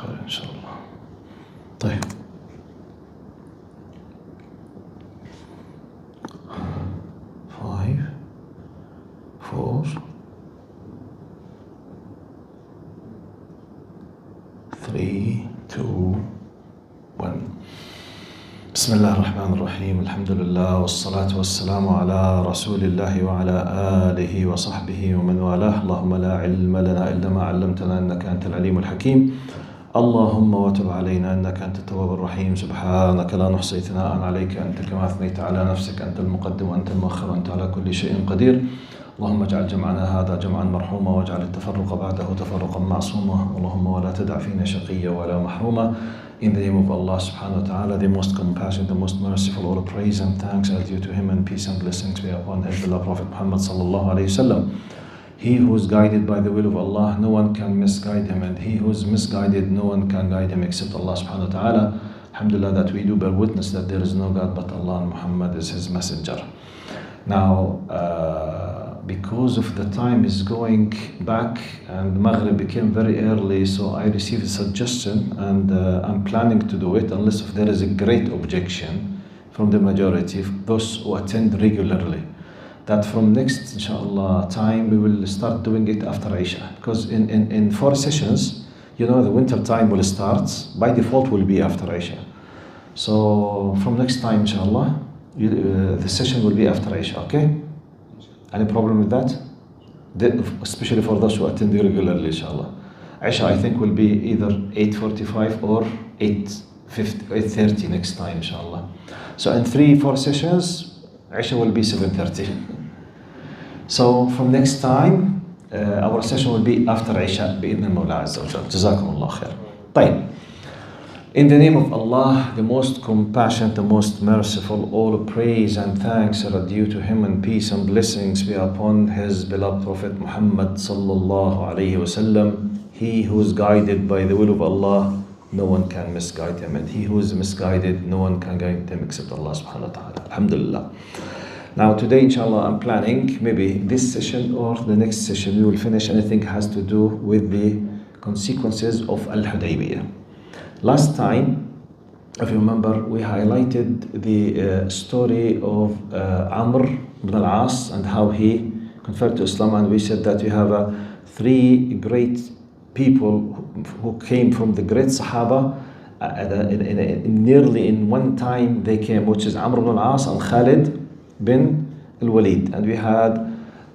خير إن شاء الله. طيب. 5 4 3 2 1. بسم الله الرحمن الرحيم. الحمد لله والصلاة والسلام على رسول الله وعلى آله وصحبه ومن والاه. اللهم لا علم لنا إلا ما علمتنا إنك أنت العليم الحكيم. اللهم وتب علينا إنك أنت التواب الرحيم. سبحانك لا نحصي ثناء عليك أنت كما أثنيت على نفسك. أنت المقدم وأنت المؤخر وأنت على كل شيء قدير. اللهم اجعل جمعنا هذا جمعا مرحوما واجعل التفرق بعده تفرقا معصوما. اللهم ولا تدع فينا شقيا ولا محروما. In the name of Allah subhanahu wa ta'ala, the most compassionate, the most merciful, all praise and thanks are due to him and peace and blessings be upon his beloved Prophet Muhammad sallallahu alayhi wa sallam. He who is guided by the will of Allah, no one can misguide him, and he who is misguided, no one can guide him except Allah subhanahu wa ta'ala. Alhamdulillah that we do bear witness that there is no God but Allah and Muhammad is his messenger. Now, because of the time is going back and Maghrib became very early, so I received a suggestion and I'm planning to do it unless if there is a great objection from the majority of those who attend regularly, that from next inshallah time we will start doing it after Isha, because in 4 sessions, you know, the winter time will start, by default will be after Isha. So from next time inshallah, the session will be after Isha, okay? Any problem with that? Especially for those who attend regularly, inshallah. Isha, I think, will be either 8:45 or 8:30 next time, inshallah. So in 3-4 sessions, Isha will be 7:30. So from next time, our session will be after Isha, بإذن المولى عز وجل. جزاكم الله خير. طيب. In the name of Allah, the most compassionate, the most merciful, all praise and thanks are due to him and peace and blessings be upon his beloved Prophet Muhammad sallallahu alayhi wa sallam. He who is guided by the will of Allah, no one can misguide him, and he who is misguided, no one can guide him except Allah subhanahu wa ta'ala. Alhamdulillah. Now today inshallah I'm planning maybe this session or the next session we will finish anything has to do with the consequences of alhudaibeyah. Last time, if you remember, we highlighted the story of Amr ibn al-As and how he converted to Islam, and we said that we have 3 great people who came from the great Sahaba nearly in one time they came, which is Amr ibn al-As and Khalid bin al-Walid, and we had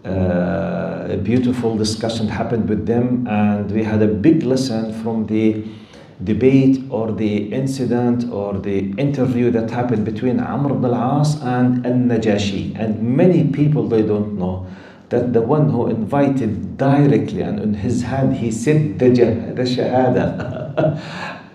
a beautiful discussion happened with them, and we had a big lesson from the debate or the incident or the interview that happened between Amr ibn al-As and al-Najashi. And many people, they don't know that the one who invited directly and on his hand he said the shahada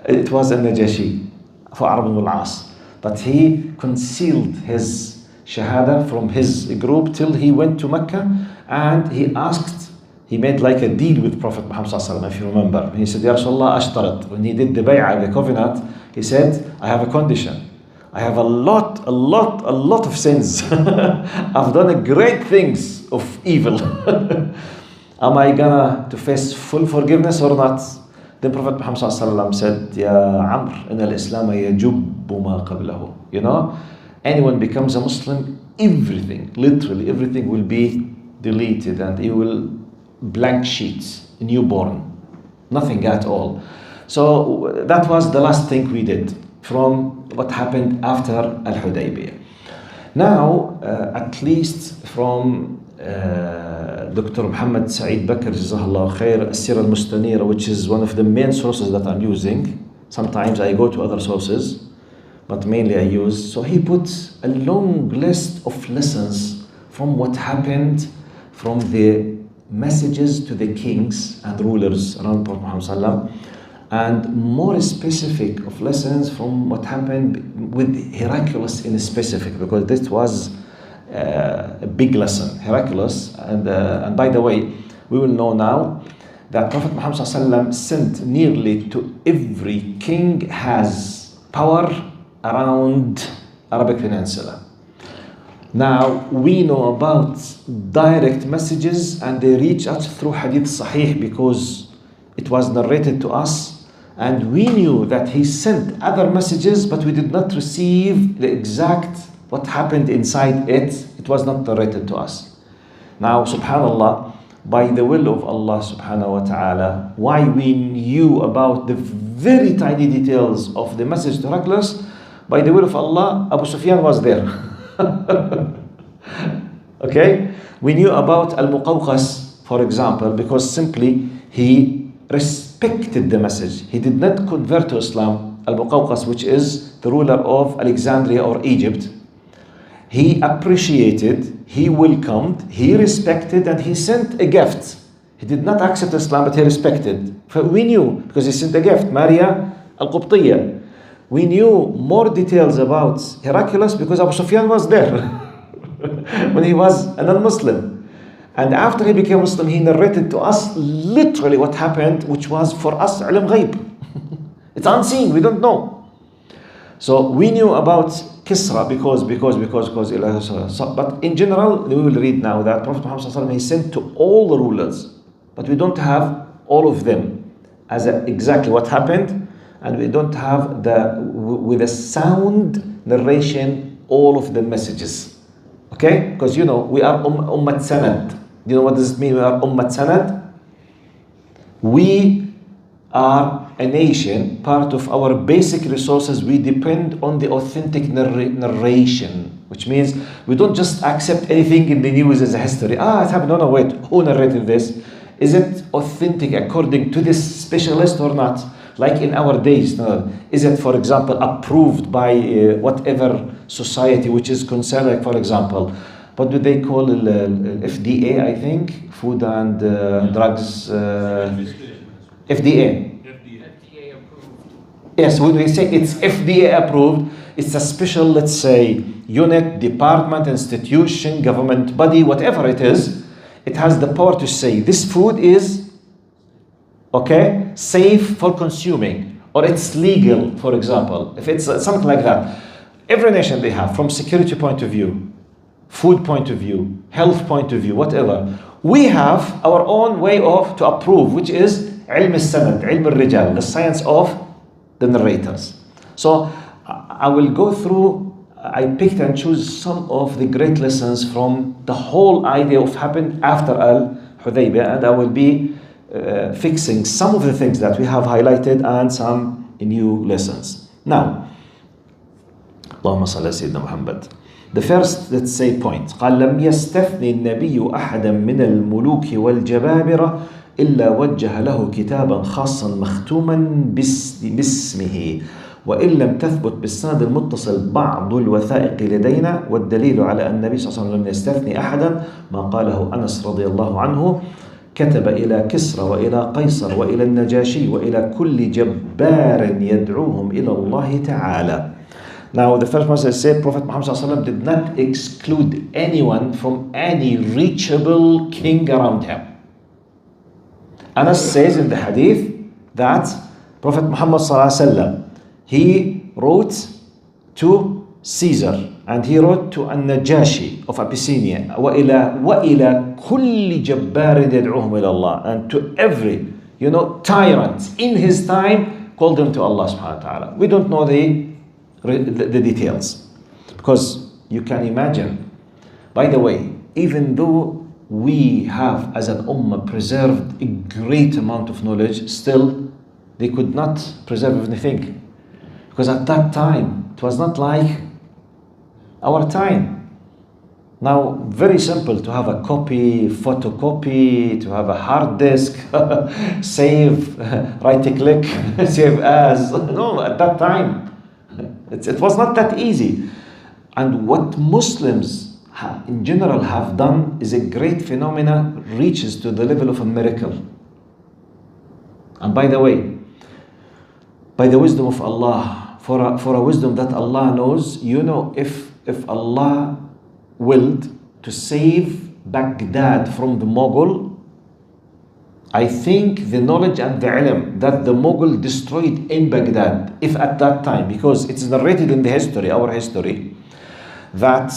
it was al-Najashi for Amr ibn al-As, but he concealed his shahada from his group till he went to Mecca, and he made like a deal with Prophet Muhammad sallallahu alaihi wasallam, if you remember. He said, Ya Rasulullah, ashtarat. When he did the bay'ah, the covenant, he said, I have a condition. I have a lot of sins. I've done great things of evil. Am I gonna to face full forgiveness or not? Then Prophet Muhammad sallallahu alaihi wasallam said, Ya Amr, in al-Islam yajubbu ma qablahu. You know, anyone becomes a Muslim, everything, literally everything will be deleted, and he will blank sheets, newborn, nothing at all. So that was the last thing we did from what happened after al-Hudaybiyah. Now, at least from Dr. Muhammad Saeed Bakr, Jazahullah Khair, Seerah al-Mustanira, which is one of the main sources that I'm using. Sometimes I go to other sources, but mainly I use. So he puts a long list of lessons from what happened from the messages to the kings and rulers around Prophet Muhammad sallam, and more specific of lessons from what happened with Heraclius in specific, because this was a big lesson, Heraclius. And by the way, we will know now that Prophet Muhammad sallam sent nearly to every king has power around Arabic Peninsula. Now, we know about direct messages and they reach us through hadith sahih because it was narrated to us And we knew that he sent other messages, but we did not receive the exact what happened inside it. It was not narrated to us. Now, subhanallah, by the will of Allah subhanahu wa ta'ala, why we knew about the very tiny details of the message to Heraclius, by the will of Allah, Abu Sufyan was there. Okay? We knew about Al-Muqawqas, for example, because simply he respected the message. He did not convert to Islam. Al-Muqawqas, which is the ruler of Alexandria or Egypt, he appreciated, he welcomed, he respected, and he sent a gift. He did not accept Islam, but he respected. We knew, because he sent a gift, Maria al-Qubtiyya. We knew more details about Heraclius because Abu Sufyan was there when he was a non-Muslim. And after he became Muslim, he narrated to us literally what happened, which was for us ilm ghaib. It's unseen, we don't know. So we knew about Kisra because. But in general, we will read now that Prophet Muhammad he sent to all the rulers, but we don't have all of them as exactly what happened, and we don't have with a sound narration all of the messages. Okay? Because you know, we are Ummat Sanad. You know what does it mean? We are Ummat Sanad. We are a nation, part of our basic resources, we depend on the authentic narration, which means we don't just accept anything in the news as a history. It happened. No, wait, who narrated this? Is it authentic according to this specialist or not? Like in our days, no. Is it, for example, approved by whatever society which is concerned, like for example, what do they call FDA, I think? Food and Drugs... FDA. FDA approved. Yes, when we say it's FDA approved, it's a special, let's say, unit, department, institution, government body, whatever it is. It has the power to say this food is safe for consuming, or it's legal, for example. If it's something like that. Every nation they have, from security point of view, food point of view, health point of view, whatever. We have our own way to approve, which is علم السند, علم الرجال, the science of the narrators. So I will go through, I picked and choose some of the great lessons from the whole idea of happened after al-Hudaybiyah, and I will be fixing some of the things that we have highlighted and some new lessons. Now, اللهم صل على سيدنا محمد. The first, let's say, point. قال لم يستثني النبي أحدا من الملوك والجبابرة إلا وجه له كتابا خاصا مختوما باسمه وإن لم تثبت بالسند المتصل بعض الوثائق لدينا والدليل على أن النبي صلى الله عليه وسلم لم يستثني أحدا ما قاله أنس رضي الله عنه كتب إلى كسرى وإلى قيصر وإلى النجاشي وإلى كل جبار يدعوهم إلى الله تعالى. Now the first message said Prophet Muhammad صلى الله عليه وسلم did not exclude anyone from any reachable king around him. Anas says in the hadith that Prophet Muhammad ﷺ, he wrote to Caesar and he wrote to An-Najashi of Abyssinia وَإِلَى كُلِّ جَبَّارٍ يَدْعُوهُمْ إِلَى اللَّهِ, and to every tyrant in his time called them to Allah subhanahu wa ta'ala. We don't know the details because you can imagine. By the way, even though we have as an ummah preserved a great amount of knowledge, still they could not preserve anything, because at that time it was not like our time. Now, very simple to have a copy, photocopy, to have a hard disk, save, right click, save as. No, at that time it was not that easy. And what Muslims in general have done is a great phenomena, reaches to the level of a miracle. And by the way, by the wisdom of Allah, for a wisdom that Allah knows, if Allah willed to save Baghdad from the Mughal, I think the knowledge and the ilm that the Mughal destroyed in Baghdad, if at that time, because it's narrated in the history, our history, that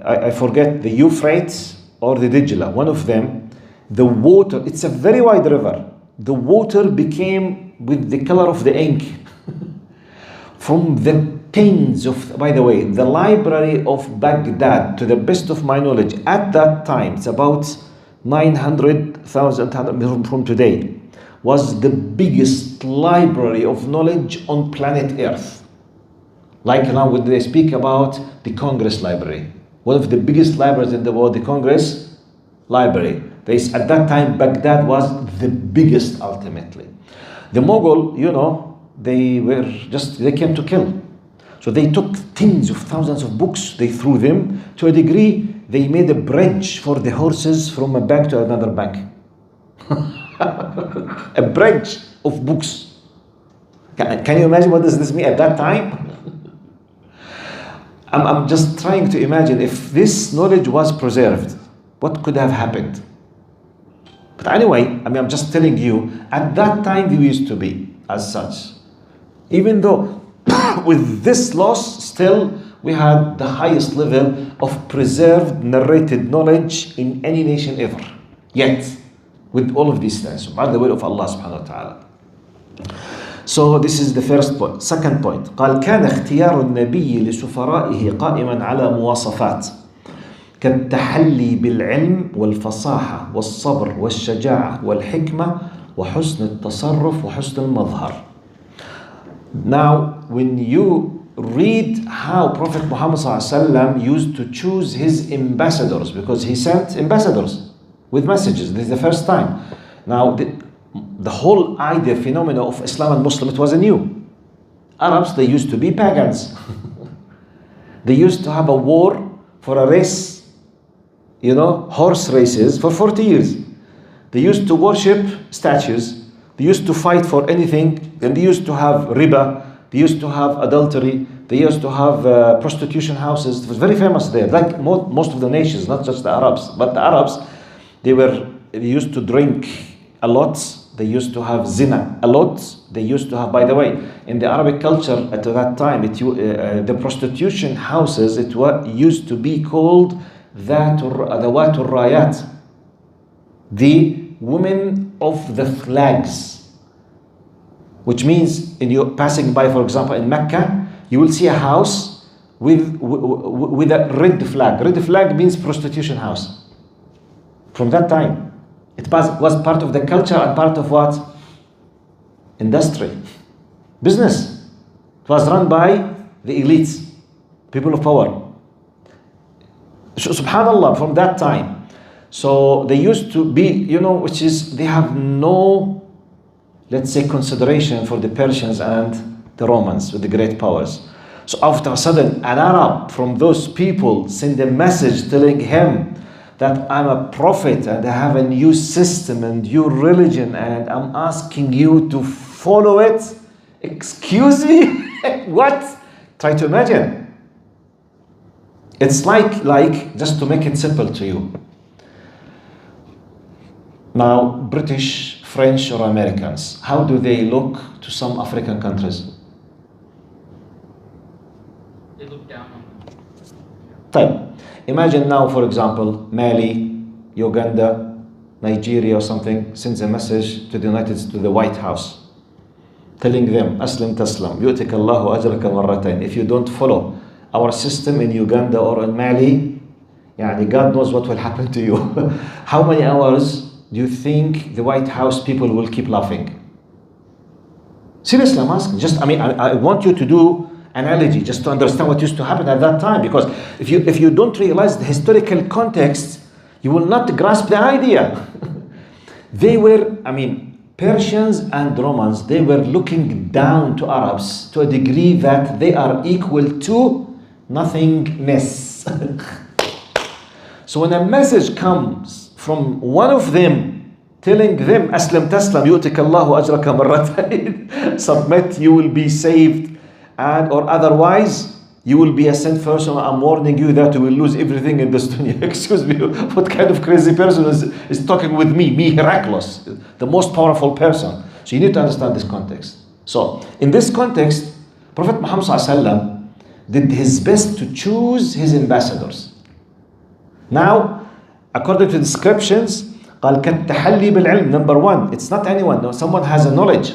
I forget the Euphrates or the Dijla, one of them, the water, it's a very wide river. The water became with the color of the ink. From the tens of, by the way, the library of Baghdad, to the best of my knowledge, at that time, it's about 900,000 from today, was the biggest library of knowledge on planet Earth. Like now when they speak about the Congress Library, one of the biggest libraries in the world, the Congress Library. At that time, Baghdad was the biggest ultimately. The Mughal, you know, they came to kill. So they took tens of thousands of books, they threw them. To a degree, they made a bridge for the horses from a bank to another bank. A bridge of books. Can you imagine what does this mean at that time? I'm just trying to imagine if this knowledge was preserved, what could have happened? But anyway, I'm just telling you, at that time we used to be as such. Even though with this loss, still we had the highest level of preserved narrated knowledge in any nation ever. Yet, with all of these things, by the will of Allah subhanahu wa ta'ala. So this is the first point. Second point, قال كان اختيار النبي لسفرائه قائما على مواصفات كالتحلي بالعلم والفصاحة والصبر والشجاعة والحكمة وحسن التصرف وحسن المظهر. Now, when you read how Prophet Muhammad ﷺ used to choose his ambassadors, because he sent ambassadors with messages, this is the first time. Now, the whole idea, phenomena of Islam and Muslim, it wasn't new. Arabs, they used to be pagans. They used to have a war for a race, horse races for 40 years. They used to worship statues. They used to fight for anything, and they used to have riba, they used to have adultery, they used to have prostitution houses. It was very famous there, like most of the nations, not just the Arabs. But the Arabs, they used to drink a lot, they used to have zina a lot, they used to have, by the way, in the Arabic culture at that time, the prostitution houses, used to be called Dhawatul Rayat, the women of the flags, which means in you passing by, for example, in Mecca, you will see a house with a red flag. Red flag means prostitution house. From that time, it was part of the culture and part of what? Industry, business. It was run by the elites, people of power. Subhanallah, from that time. So they used to be, they have no, let's say, consideration for the Persians and the Romans with the great powers. So after a sudden, an Arab from those people sent a message telling him that I'm a prophet and I have a new system and new religion and I'm asking you to follow it. Excuse me? What? Try to imagine. It's like, just to make it simple to you. Now, British, French, or Americans, how do they look to some African countries? They look down on them. Type. Imagine now, for example, Mali, Uganda, Nigeria or something sends a message to the White House, telling them, Aslim taslam, yu'tika Allahu ajraka marratain. If you don't follow our system in Uganda or in Mali, God knows what will happen to you. How many hours do you think the White House people will keep laughing? Seriously, I'm asking. I want you to do analogy just to understand what used to happen at that time. Because if you don't realize the historical context, you will not grasp the idea. They were, Persians and Romans, they were looking down to Arabs to a degree that they are equal to nothingness. So when a message comes from one of them telling them, Aslam taslam yu'tika Allahu ajraka marratain, submit, you will be saved, or otherwise you will be a sent person. I'm warning you that you will lose everything in this dunya. Excuse me, what kind of crazy person is talking with me, Heracles, the most powerful person? So you need to understand this context. So in this context, Prophet Muhammad ﷺ did his best to choose his ambassadors. Now, according to descriptions, قال كالتحلي بالعلم. Number one, it's not anyone. No, someone has a knowledge.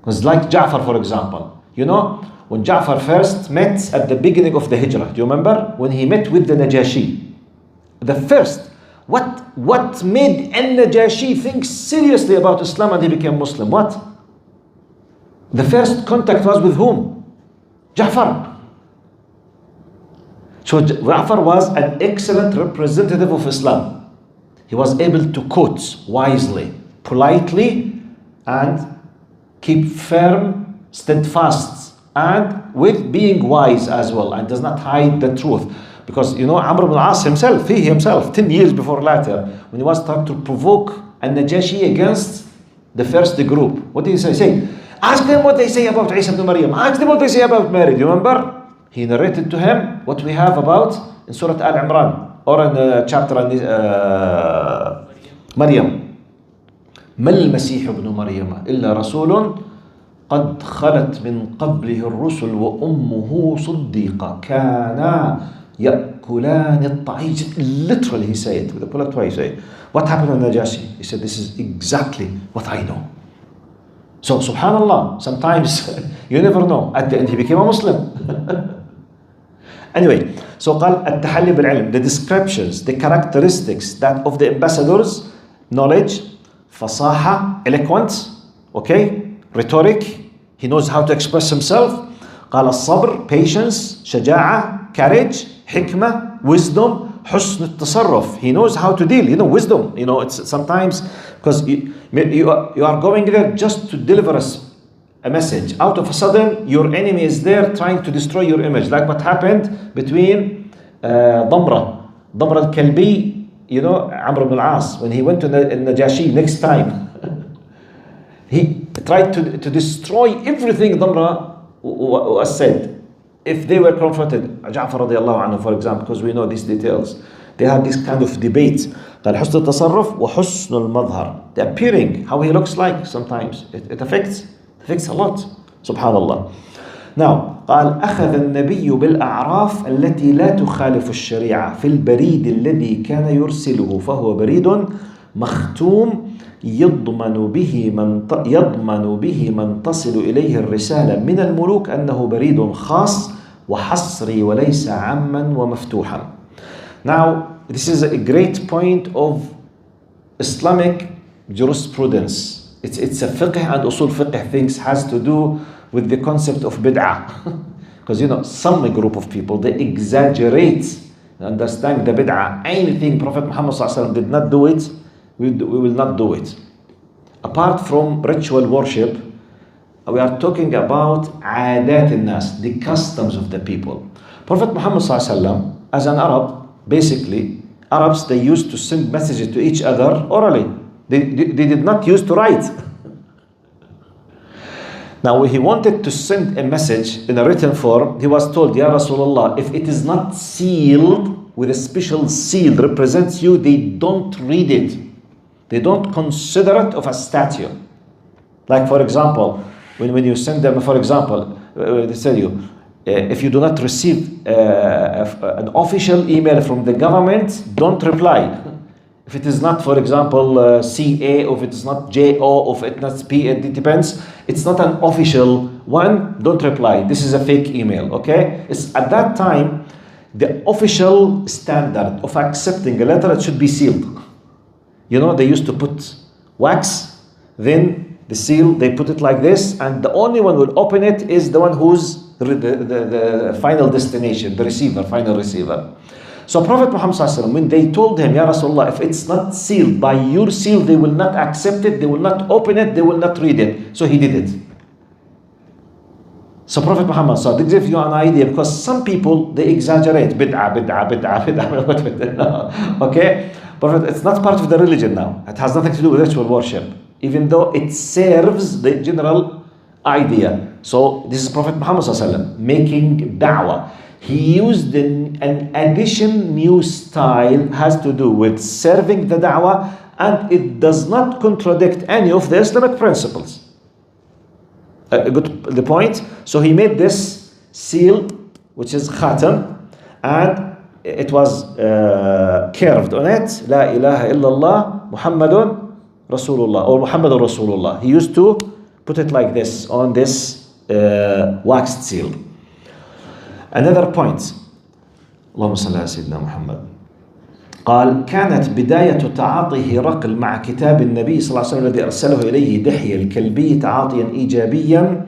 It's like Ja'far, for example. You know, when Ja'far first met at the beginning of the Hijrah, do you remember? When he met with the Najashi. The first, what made al-Najashi think seriously about Islam and he became Muslim? What? The first contact was with whom? Ja'far. So Ja'far was an excellent representative of Islam. He was able to quote wisely, politely, and keep firm, steadfast, and with being wise as well, and does not hide the truth. Because you know, Amr ibn al-As himself, he himself, 10 years before later, when he was trying to provoke al-Najashi against the first group, what did he say? Ask them what they say about Isa ibn Maryam. Ask them what they say about Mary. Do you remember? He narrated to him what we have about in Surah Al-Imran, or in the chapter Maryam. ما المسيح ابن مريم إلا رسول قد خلت من قبله الرسل وأمه صديقة كانا يأكلان الطعام. Literally he said, with a polite way he said, what happened to Najashi? He said, this is exactly what I know. So subhanallah, sometimes you never know. At the end he became a Muslim. Anyway, so قال التحلي بالعلم, the descriptions, the characteristics that of the ambassadors: knowledge, fasaha, eloquence, okay, rhetoric, he knows how to express himself. قال الصبر, patience, شجاعة, courage, حكمة, wisdom, حسن التصرف, he knows how to deal, wisdom, it's sometimes because you are going there just to deliver us a message. Out of a sudden, your enemy is there trying to destroy your image, like what happened between Damra al-Kalbi, Amr ibn al-As, when he went to Najashi next time. He tried to destroy everything Damra was said. If they were confronted, Ja'far radiallahu anhu, for example, because we know these details, they had this kind of debate. قال حسن التصرف وحسن المظهر. The appearing, how he looks like sometimes, it affects a lot. Subhanallah. Now, قال أخذ النبي بالأعراف التي لا تخالف الشريعة في البريد الذي كان يرسله فهو بريد مختوم يضمن به من تصل إليه الرسالة من الملوك أنه بريد خاص وحصري وليس عاما ومفتوحا. Now, this is a great point of Islamic jurisprudence. It's a fiqh and usul fiqh things has to do with the concept of bid'ah. Because some group of people, they exaggerate understand the bid'ah. Anything Prophet Muhammad ﷺ did not do it, we will not do it. Apart from ritual worship, we are talking about عادات الناس, the customs of the people. Prophet Muhammad ﷺ, as an Arab, basically, Arabs, they used to send messages to each other orally. They did not use to write. Now, when he wanted to send a message in a written form, he was told, Ya Rasulullah, if it is not sealed with a special seal represents you, they don't read it. They don't consider it of a statue. Like, for example, when you send them, for example, they tell you, if you do not receive an official email from the government, don't reply. If it is not, for example, CA, or if it is not JO, or if it's not P, it depends. It's not an official one, don't reply. This is a fake email, okay? It's at that time, the official standard of accepting a letter, it should be sealed. They used to put wax, then the seal, they put it like this, and the only one who will open it is the one who's the final destination, the receiver, final receiver. So Prophet Muhammad ﷺ, when they told him, Ya Rasulullah, if it's not sealed by your seal, they will not accept it, they will not open it, they will not read it. So he did it. So Prophet Muhammad ﷺ, to give you an idea, because some people, they exaggerate, bid'ah. Okay? Prophet, it's not part of the religion now. It has nothing to do with ritual worship, even though it serves the general idea. So this is Prophet Muhammad ﷺ making da'wah. He used an addition new style, has to do with serving the da'wah, and it does not contradict any of the Islamic principles. The point. So he made this seal, which is khatam, and it was curved on it, La ilaha illallah Muhammadun Rasulullah, or Muhammadun Rasulullah. He used to put it like this on this waxed seal. Another point. اللهم صل على سيدنا محمد. قال كانت بداية تعاطي هرقل مع كتاب النبي صلى الله عليه وسلم الذي أرسله إليه دحية الكلبي تعاطيا إيجابيا،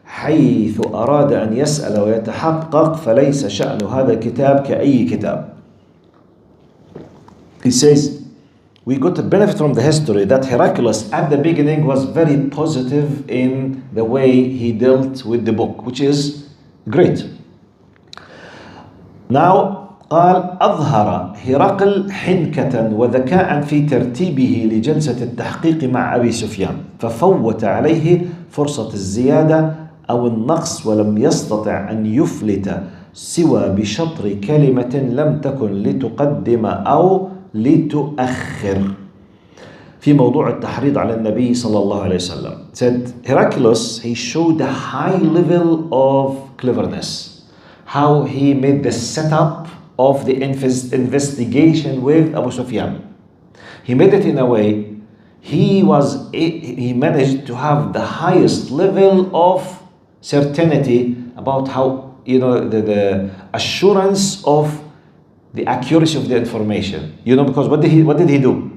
حيث أراد أن يسأل ويتحقق، فليس شأن هذا الكتاب كأي كتاب. He says, we got to benefit from the history that Heraclius at the beginning was very positive in the way he dealt with the book, which is great. Now, قال أظهر هرقل حنكة وذكاء في ترتيبه لجلسة التحقيق مع أبي سفيان، ففوت عليه فرصة الزيادة أو النقص، ولم يستطع أن يفلت سوى بشطر كلمة لم تكن لتقدم أو لتؤخر في موضوع التحريض على النبي صلى الله عليه وسلم. Said Heraclius, he showed a high level of cleverness, how he made the setup of the investigation with Abu Sufyan. He made it in a way he managed to have the highest level of certainty about how, the assurance of the accuracy of the information. Because what did he do?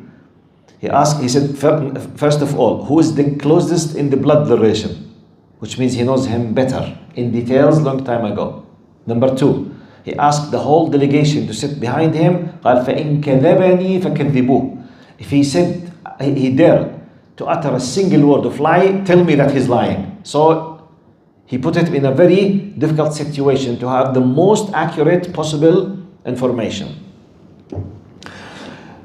He said, first of all, who is the closest in the blood relation? Which means he knows him better in details long time ago. Number two, he asked the whole delegation to sit behind him. قال فإن كذبني فكذبوه. If he said, he dared to utter a single word of lie, tell me that he's lying. So he put it in a very difficult situation to have the most accurate possible information.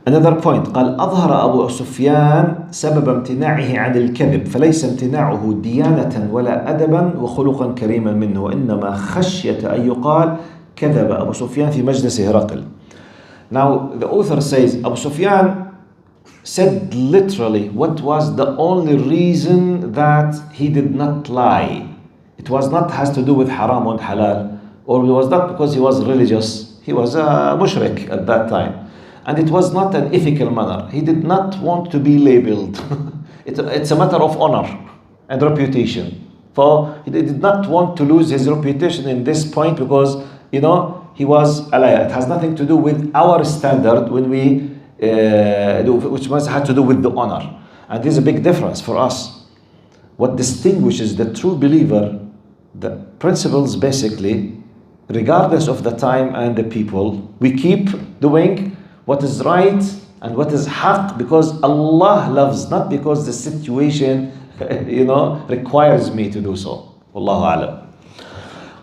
Another point. قال أظهر أبو سفيان سبب امتناعه عن الكذب، فليس امتناعه ديانة ولا أدبا وخلقا كريما منه، وإنما خشية أن يقال كذب أبو سفيان في مجلس هرقل. Now the author says Abu Sufyan said literally what was the only reason that he did not lie. It was not has to do with haram and halal, or it was not because he was religious. He was a mushrik at that time. And it was not an ethical manner. He did not want to be labeled. It's a matter of honor and reputation. For he did not want to lose his reputation in this point because, he was a liar. It has nothing to do with our standard when we which must have to do with the honor. And there's a big difference for us. What distinguishes the true believer, the principles basically, regardless of the time and the people, we keep doing what is right and what is haqq because Allah loves, not because the situation, requires me to do so. Wallahu a'lam.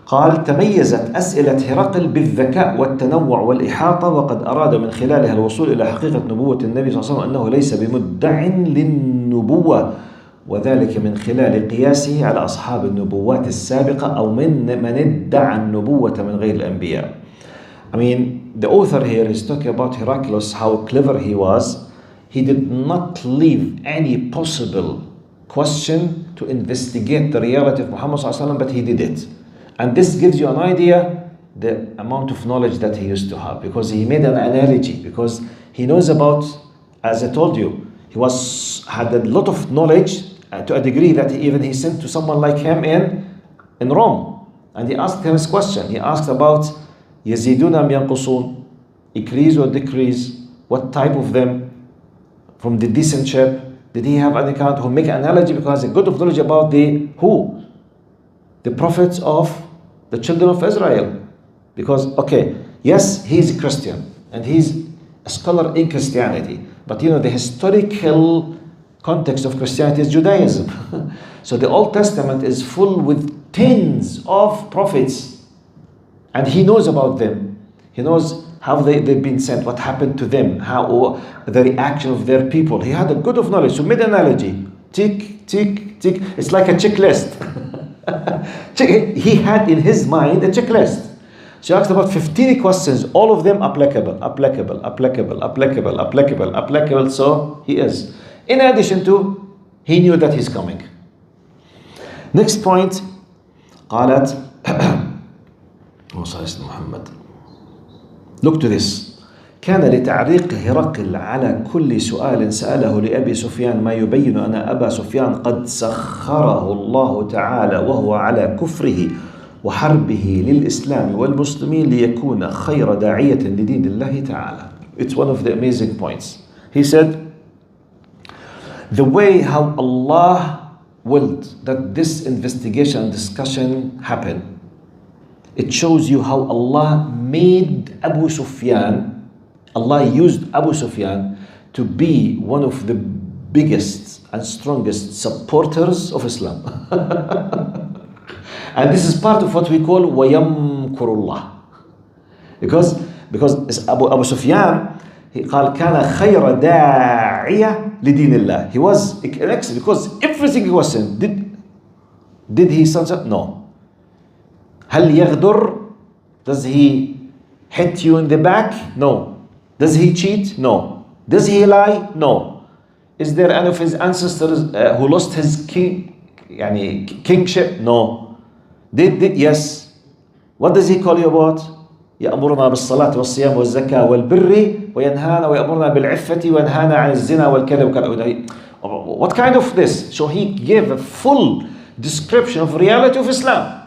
قال تميزت أسئلة هرقل بالذكاء والتنوع والإحاطة، وقد أراد من خلالها الوصول إلى حقيقة نبوة النبي صلى الله عليه وسلم أنه ليس بمدع للنبوة، وذلك من خلال قياسه على أصحاب النبوات السابقة أو من ادعى النبوة من غير الأنبياء. I mean, the author here is talking about Heraclius, how clever he was. He did not leave any possible question to investigate the reality of Muhammad sallallahu alaihi wasallam, but he did it. And this gives you an idea the amount of knowledge that he used to have, because he made an analogy, because he knows about, as I told you, he had a lot of knowledge to a degree that he sent to someone like him in Rome, and he asked him this question. He asked about يزيدون أم ينقصون, increase or decrease, what type of them, from the decent ship. Did he have any kind who make an analogy because he has a good knowledge about the prophets of the children of Israel? Because yes, he's a Christian and he's a scholar in Christianity, but the historical context of Christianity is Judaism. So the Old Testament is full with tens of prophets, and he knows about them. He knows how they've been sent, what happened to them, how the reaction of their people. He had a good of knowledge. So made an analogy. Tick, tick, tick. It's like a checklist. He had in his mind a checklist. So he asked about 15 questions, all of them applicable. So he is. In addition to, he knew that he's coming. Next point. قالت محمد Look to this. كان لتعريق هرقل على كل سؤال سأله لأبي سفيان ما يبين أن أبا سفيان قد سخره الله تعالى وهو على كفره وحربه للإسلام والمسلمين ليكون خير داعية لدين الله تعالى. It's one of the amazing points. He said, the way how Allah willed that this investigation and discussion happen, it shows you how Allah made Abu Sufyan, Allah used Abu Sufyan to be one of the biggest and strongest supporters of Islam. And this is part of what we call وَيَمْكُرُ Because Abu Sufyan, he قال كان خير داعية لدين الله. He was excellent because everything he was saying, did he say no? هل يغدر? Does he hit you in the back? No. Does he cheat? No. Does he lie? No. Is there any of his ancestors who lost his kingship? No. Did yes. What does he call you about? يأمرنا بالصلاة والصيام والزكاة والبر وينهانا ويأمرنا بالعفة وينهانا عن الزنا والكذب. What kind of this? So he gave a full description of reality of Islam.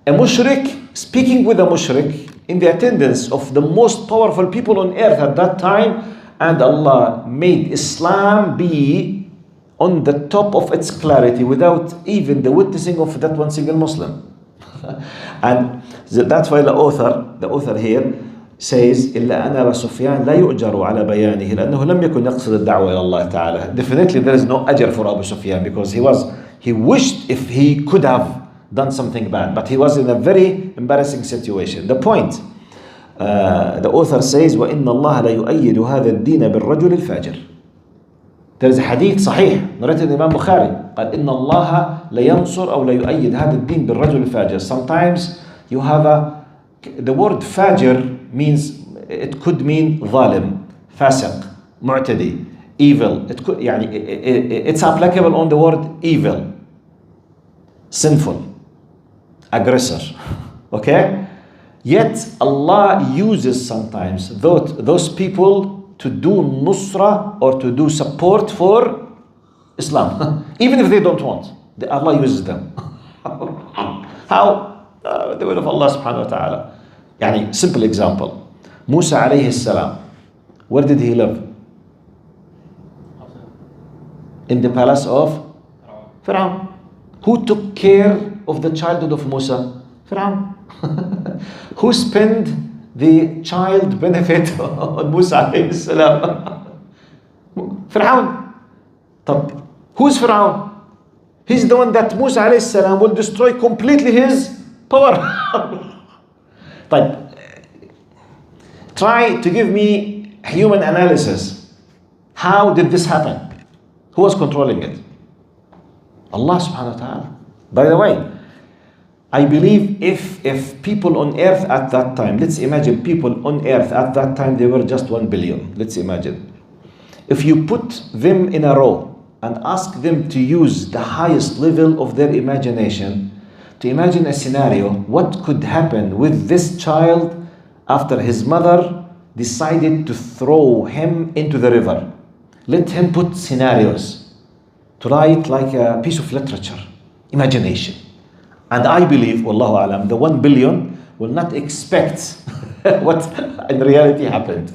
A mushrik, speaking with a mushrik in the attendance of the most powerful people on earth at that time, and Allah made Islam be on the top of its clarity without even the witnessing of that one single Muslim. And that's why the author here says إلا أن أبا سفيان لا يؤجر على بيانه لأنه لم يكن يقصد الدعوة إلى الله تعالى. Definitely there is no ajr for Abu Sufyan because he wished if he could have done something bad, but he was in a very embarrassing situation. The point, the author says وإن الله لا يؤيد هذا الدين بالرجل الفاجر. There is a hadith صحيح narrated Imam Bukhari قال إن الله لا ينصر أو لا يؤيد هذا الدين بالرجل الفاجر. Sometimes you have the word fajr means, it could mean ظالم, فاسق, معتدي, evil. It could it's applicable on the word evil, sinful, aggressor. Okay? Yet Allah uses sometimes those people to do nusra or to do support for Islam. Even if they don't want. Allah uses them. How? The will of Allah subhanahu wa ta'ala. Simple example. Musa alayhi salam. Where did he live? In the palace of Fir'aun. Who took care of the childhood of Musa? Fir'aun. Who spent the child benefit on Musa alayhi salam? Fir'aun. Who's Fir'aun? He's the one that Musa alayhi salam will destroy completely his power. Try to give me human analysis. How did this happen? Who was controlling it? Allah subhanahu wa ta'ala. By the way, I believe if people on earth at that time, let's imagine people on earth at that time, they were just 1 billion. Let's imagine. If you put them in a row and ask them to use the highest level of their imagination to imagine a scenario, what could happen with this child after his mother decided to throw him into the river. Let him put scenarios to write like a piece of literature, imagination. And I believe, wallahu alam, the 1 billion will not expect what in reality happened.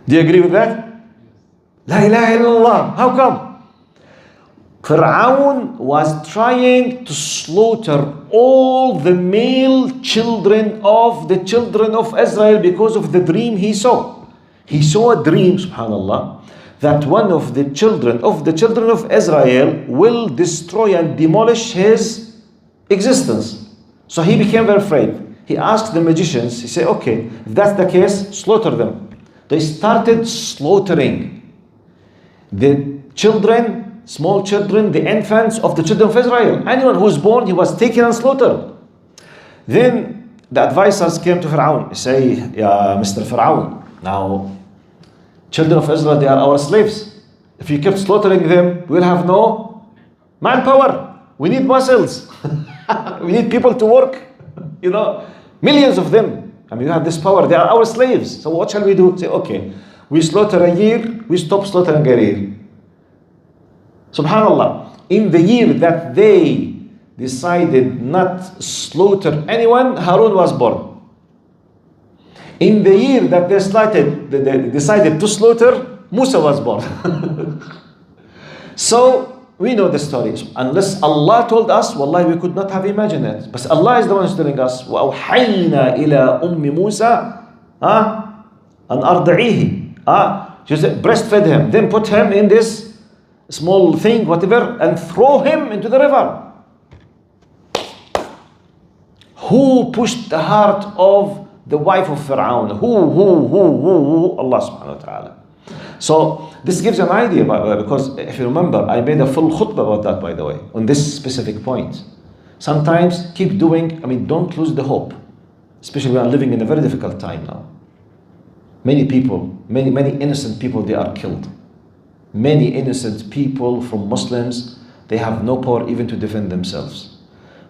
Do you agree with that? La ilaha illallah. How come? Fir'aun was trying to slaughter all the male children of the children of Israel because of the dream he saw. He saw a dream, subhanallah, that one of the children of Israel will destroy and demolish his existence. So he became very afraid. He asked the magicians, he said, okay, if that's the case, slaughter them. They started slaughtering the children, small children, the infants of the children of Israel. Anyone who was born, he was taken and slaughtered. Then the advisors came to Fir'aun. They say, yeah, Mr. Fir'aun, now children of Israel, they are our slaves. If you kept slaughtering them, we'll have no manpower. We need muscles. We need people to work. Millions of them. I mean, you have this power. They are our slaves. So what shall we do? Say, okay, we slaughter a year, we stop slaughtering a year. Subhanallah. In the year that they decided not slaughter anyone, Harun was born. In the year that they decided to slaughter, Musa was born. So we know the story. Unless Allah told us, wallahi, we could not have imagined it. But Allah is the one who's telling us, وَأَوْحَيْنَا إِلَىٰ أُمِّ مُوسَى أَنْ أَرْضِعِيهِ. She said, breastfed him, then put him in this small thing, whatever, and throw him into the river. Who pushed the heart of the wife of Fir'aun? Who? Allah subhanahu wa ta'ala. So this gives an idea, because if you remember, I made a full khutbah about that, by the way, on this specific point. Sometimes keep doing, don't lose the hope. Especially we are living in a very difficult time now. Many people, many innocent people, they are killed. Many innocent people from Muslims, they have no power even to defend themselves.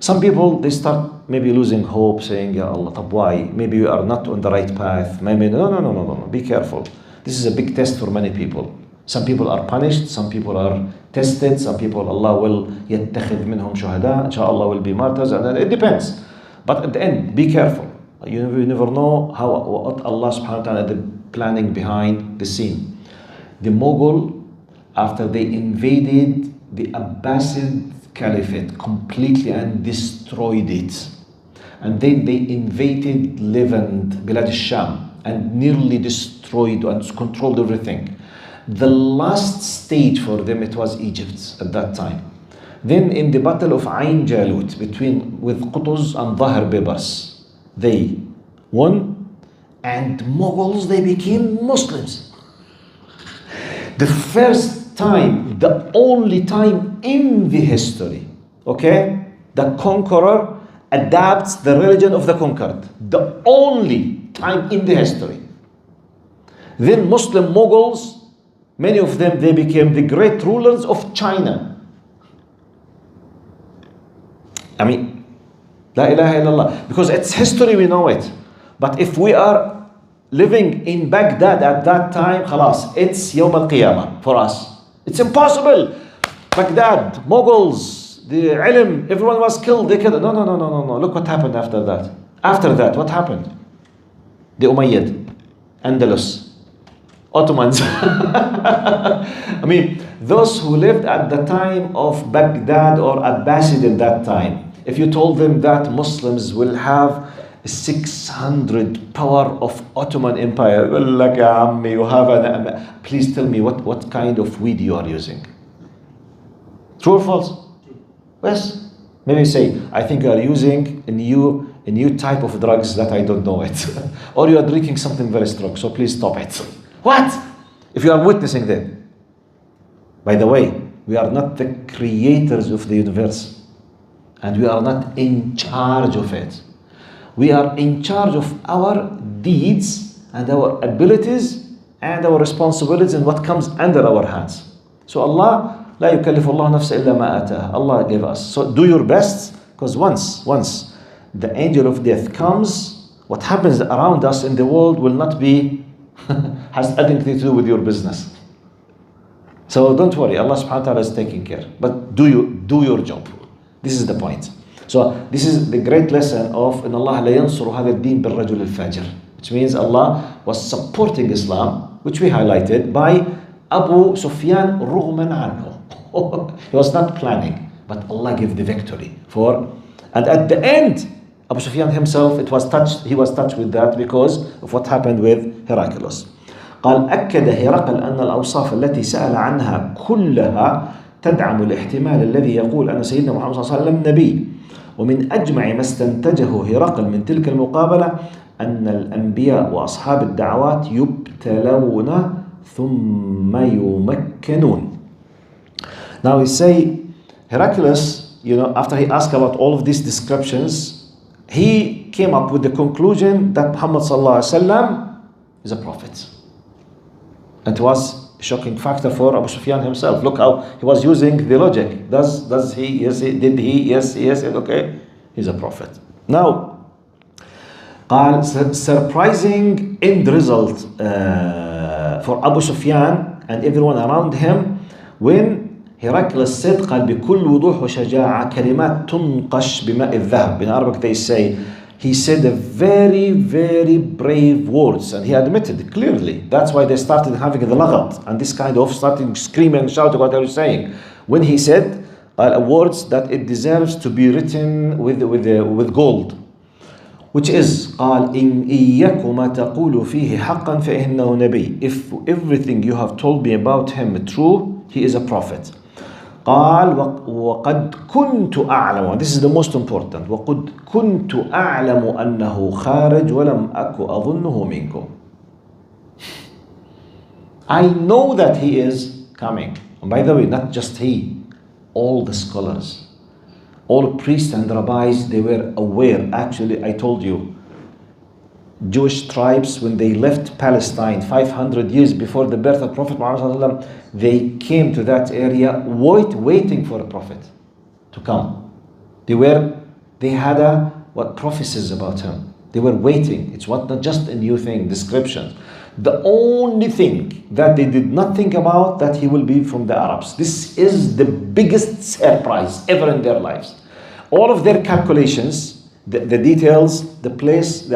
Some people, they start maybe losing hope, saying, Ya Allah, why? Maybe we are not on the right path. Maybe, no, be careful. This is a big test for many people. Some people are punished, some people are tested, some people, Allah will يَتَّخِذْ مِنْهُمْ شُهَدَاء, inshallah will be martyrs, and it depends. But at the end, be careful. You never know what Allah subhanahu wa ta'ala is planning behind the scene. The Mughal, after they invaded the Abbasid Caliphate completely and destroyed it, and then they invaded Levant, Bilad al-Sham, and nearly destroyed and controlled everything. The last stage for them, it was Egypt at that time. Then in the battle of Ain Jalut with Qutuz and Dhahr Bibars, they won, and Mughals, they became Muslims. The first time, the only time in the history, okay, the conqueror adapts the religion of the conquered. The only time in the history. Then Muslim Mughals, many of them, they became the great rulers of China. La ilaha illallah. Because it's history, we know it. But if we are living in Baghdad at that time, khalas, it's Yawm al-Qiyamah for us. It's impossible. Baghdad, Mughals, the ilm, everyone was killed. They killed. No. Look what happened after that. After that, what happened? The Umayyad, Andalus, Ottomans. Those who lived at the time of Baghdad or Abbasid in that time, if you told them that Muslims will have 600 power of Ottoman Empire, you have please tell me what kind of weed you are using. True or false? Yes. Maybe say, I think you are using a new type of drugs that I don't know it. Or you are drinking something very strong, so please stop it. What? If you are witnessing them. By the way, we are not the creators of the universe. And we are not in charge of it. We are in charge of our deeds and our abilities and our responsibilities and what comes under our hands. So Allah, لا يكلف الله نفسا إلا ما آتاها. Allah gave us. So do your best, because once the angel of death comes, what happens around us in the world will not be, has anything to do with your business. So don't worry, Allah subhanahu wa ta'ala is taking care. But do your job. This is the point. So this is the great lesson of إن الله لا ينصر هذا الدين بالرجل الفاجر, which means Allah was supporting Islam, which we highlighted, by Abu Sufyan رغما عنه. He was not planning, but Allah gave the victory and at the end, Abu Sufyan himself, he was touched with that because of what happened with Heraclius. قال أكد هرقل أن الأوصاف التي سأل عنها كلها تدعم الاحتمال الذي يقول أن سيدنا محمد صلى الله عليه وسلم نبي. ومن أجمع ما استنتجه هرقل من تلك المقابلة أن الأنبياء وأصحاب الدعوات يبتلون ثم يمكنون. Now we say Heraclius, after he asked about all of these descriptions, he came up with the conclusion that Muhammad sallallahu alaihi wasallam is a prophet. And it was a shocking factor for Abu Sufyan himself. Look how he was using the logic. Does he? Yes, did he? Yes, okay. He's a prophet. Now, قال surprising end result for Abu Sufyan and everyone around him when Heraclius said قال بكل وضوح وشجاعة كلمات تنقش بماء الذهب. In Arabic they say he said a very brave words, and he admitted clearly. That's why they started having the laghat and this kind of starting screaming and shouting what they were saying when he said words that it deserves to be written with gold, which is قال إن إياكما تقول فيه حقا فإنه نبي. If everything you have told me about him true, he is a prophet. قال وقد كنت أعلم, this is the most important, وقد كنت أعلم أنه خارج ولم أك أظنه منكم. I know that he is coming. And by the way, not just he, all the scholars, all priests and rabbis, they were aware. Actually, I told you, Jewish tribes, when they left Palestine 500 years before the birth of Prophet Muhammad, they came to that area waiting for a prophet to come. They had prophecies about him. They were waiting. It's not just a new thing, descriptions. The only thing that they did not think about that he will be from the Arabs. This is the biggest surprise ever in their lives. All of their calculations, the details, the place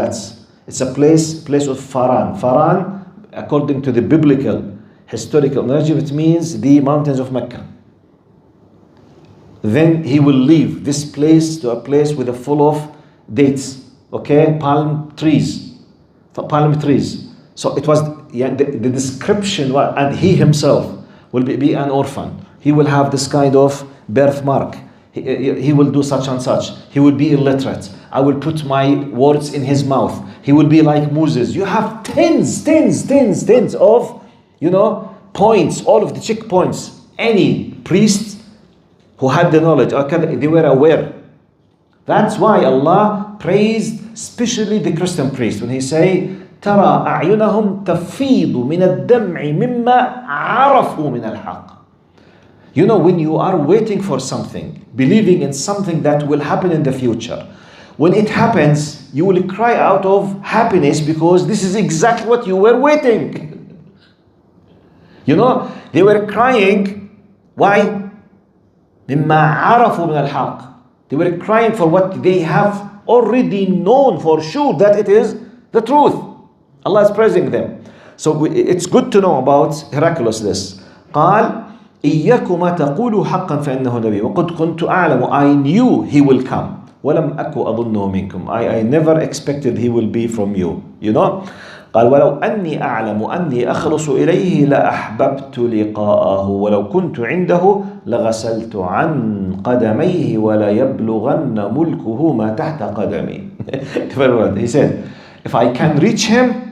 it's a place of Faran. Faran, according to the biblical historical narrative, it means the mountains of Mecca. Then he will leave this place to a place with a full of dates, okay, palm trees. So it was the description, and he himself will be an orphan. He will have this kind of birthmark. He will do such and such. He will be illiterate. I will put my words in his mouth. He will be like Moses. You have tens of, points, all of the checkpoints. Any priest who had the knowledge, they were aware. That's why Allah praised especially the Christian priest when he say, ترى أعينهم تفيض من الدمع مما عرفوا من الحق. When you are waiting for something, believing in something that will happen in the future, when it happens, you will cry out of happiness because this is exactly what you were waiting. They were crying. Why? مما عرفوا من الحق. They were crying for what they have already known for sure that it is the truth. Allah is praising them. So it's good to know about Heraclius this. قال إياكما تقولوا حقا فإنه نبي وقد كنت أعلم. I knew he will come. ولم أكو أظنه منكم. I never expected he will be from you. قال ولو أني أعلم أني أخلص إليه لأحببت لقاءه ولو كنت عنده لغسلت عن قدميه ولا يبلغن ملكه ما تحت قدمي. He said, if I can reach him,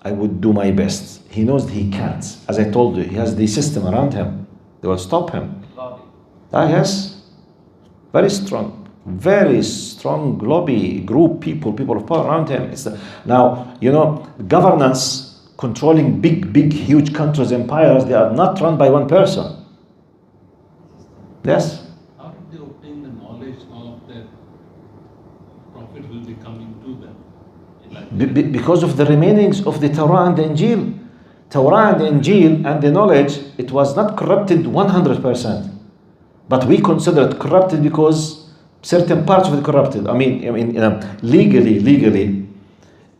I would do my best. He knows he can't. As I told you, he has the system around him. They will stop him. Yes. Very strong lobby group, people of power around him. Now, governance, controlling big, huge countries, empires, they are not run by one person. Yes? How did they obtain the knowledge of that prophet will be coming to them? Because of the remainings of the Torah and the Injil. Torah and the Injil and the knowledge, it was not corrupted 100%. But we consider it corrupted because certain parts of it corrupted. Legally,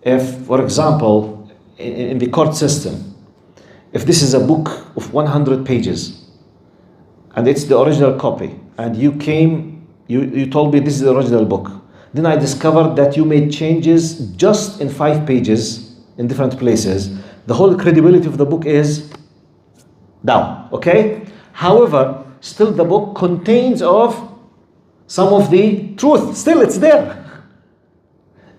if, for example, in the court system, if this is a book of 100 pages, and it's the original copy, and you told me this is the original book, then I discovered that you made changes just in 5 pages in different places. The whole credibility of the book is down, okay? However, still the book contains of some of the truth. Still it's there.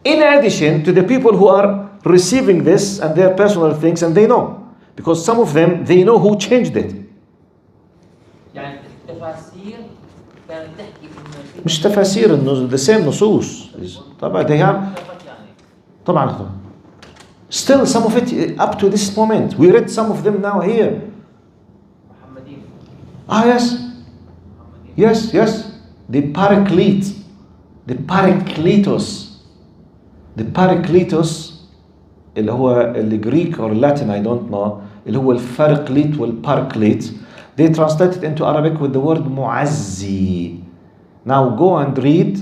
In addition to the people who are receiving this and their personal things, and they know. Because some of them, they know who changed it. مش تفاسير the same نصوص طبعا they have طبعا still some of it up to this moment we read some of them now here. Yes, the paraclete, the paracletos, The Paracletos اللي هو Greek or Latin I don't know اللي هو الفارقليت والباركليت, they translated into Arabic with the word muazzi. Now go and read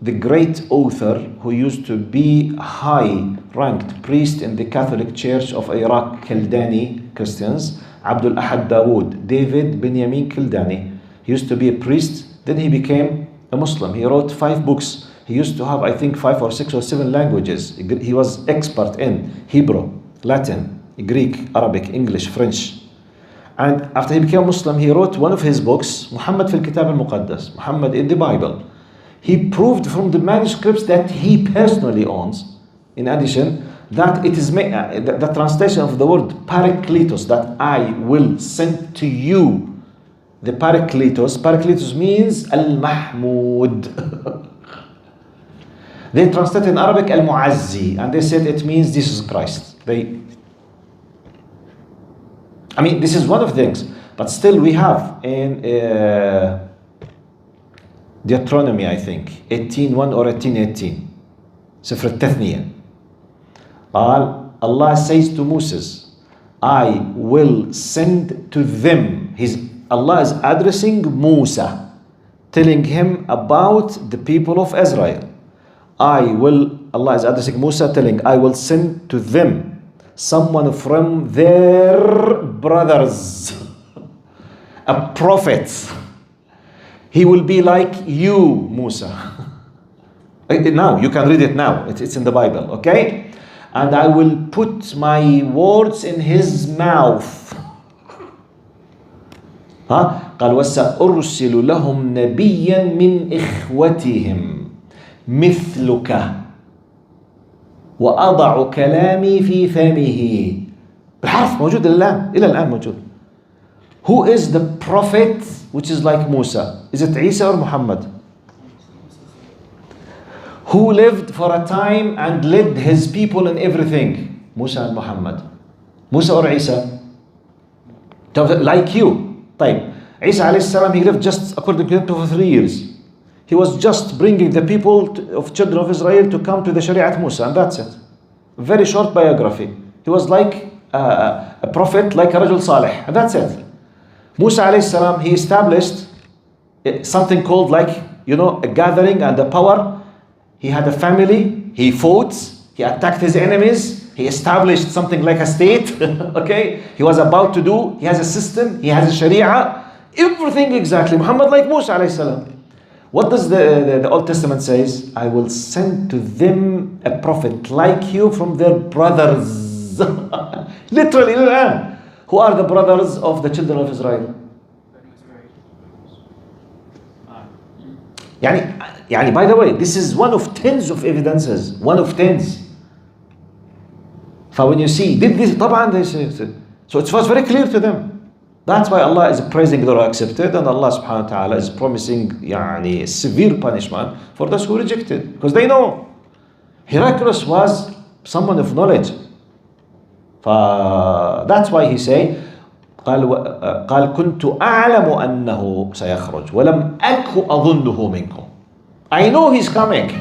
the great author who used to be high ranked priest in the Catholic Church of Iraq, Kildani Christians, Abdul Ahad Dawood, David Benjamin Kildani. He used to be a priest, then he became a Muslim. He wrote 5 books. He used to have, I think, 5 or 6 or 7 languages. He was expert in Hebrew, Latin, Greek, Arabic, English, French. And after he became Muslim, he wrote one of his books, Muhammad fil Kitab al-Muqaddas, Muhammad in the Bible. He proved from the manuscripts that he personally owns, in addition, that it is the translation of the word Parakletos, that I will send to you. The Parakletos means Al-Mahmud. They translated in Arabic Al-Muazzi, and they said it means Jesus Christ. This is one of the things, but still we have in Deuteronomy, I think, 18:1 or 18:18, Sifr al-Tathniya. Allah says to Moses, I will send to them. Allah is addressing Musa, telling him about the people of Israel. Allah is addressing Musa, telling, I will send to them someone from their brothers, a prophet. He will be like you, Musa. Now, you can read it now. It's in the Bible, okay? And I will put my words in his mouth. قال وسأرسل لهم نبيا من إخوتهم مثلك وأضع كلامي في فمه. بالحرف موجود إلى الآن موجود. Who is the prophet which is like Musa? Is it Isa or Muhammad? Who lived for a time and led his people in everything? Musa and Muhammad. Musa or Isa? Like you. طيب, Isa alayhi salam, he lived just according to him for 3 years. He was just bringing the people of children of Israel to come to the Shari'at Musa, and that's it. Very short biography. He was like a prophet, like a Rajul Salih, and that's it. Musa alayhi salam, he established something called a gathering and a power. He had a family, he fought, he attacked his enemies, he established something like a state, okay? He was about to do, he has a system, he has a sharia, everything exactly. Muhammad like Musa alayhi salam. What does the Old Testament says? I will send to them a prophet like you from their brothers. Literally, who are the brothers of the children of Israel? By the way, this is one of tens of evidences. One of tens. So when you see, did this, they say, so it was very clear to them. That's why Allah is praising those who accepted, and Allah subhanahu wa ta'ala is promising severe punishment for those who rejected. Because they know. Heraclius was someone of knowledge. That's why he say, قال كنت أعلم أنه سيخرج ولم أكن أظنه منكم. I know he's coming,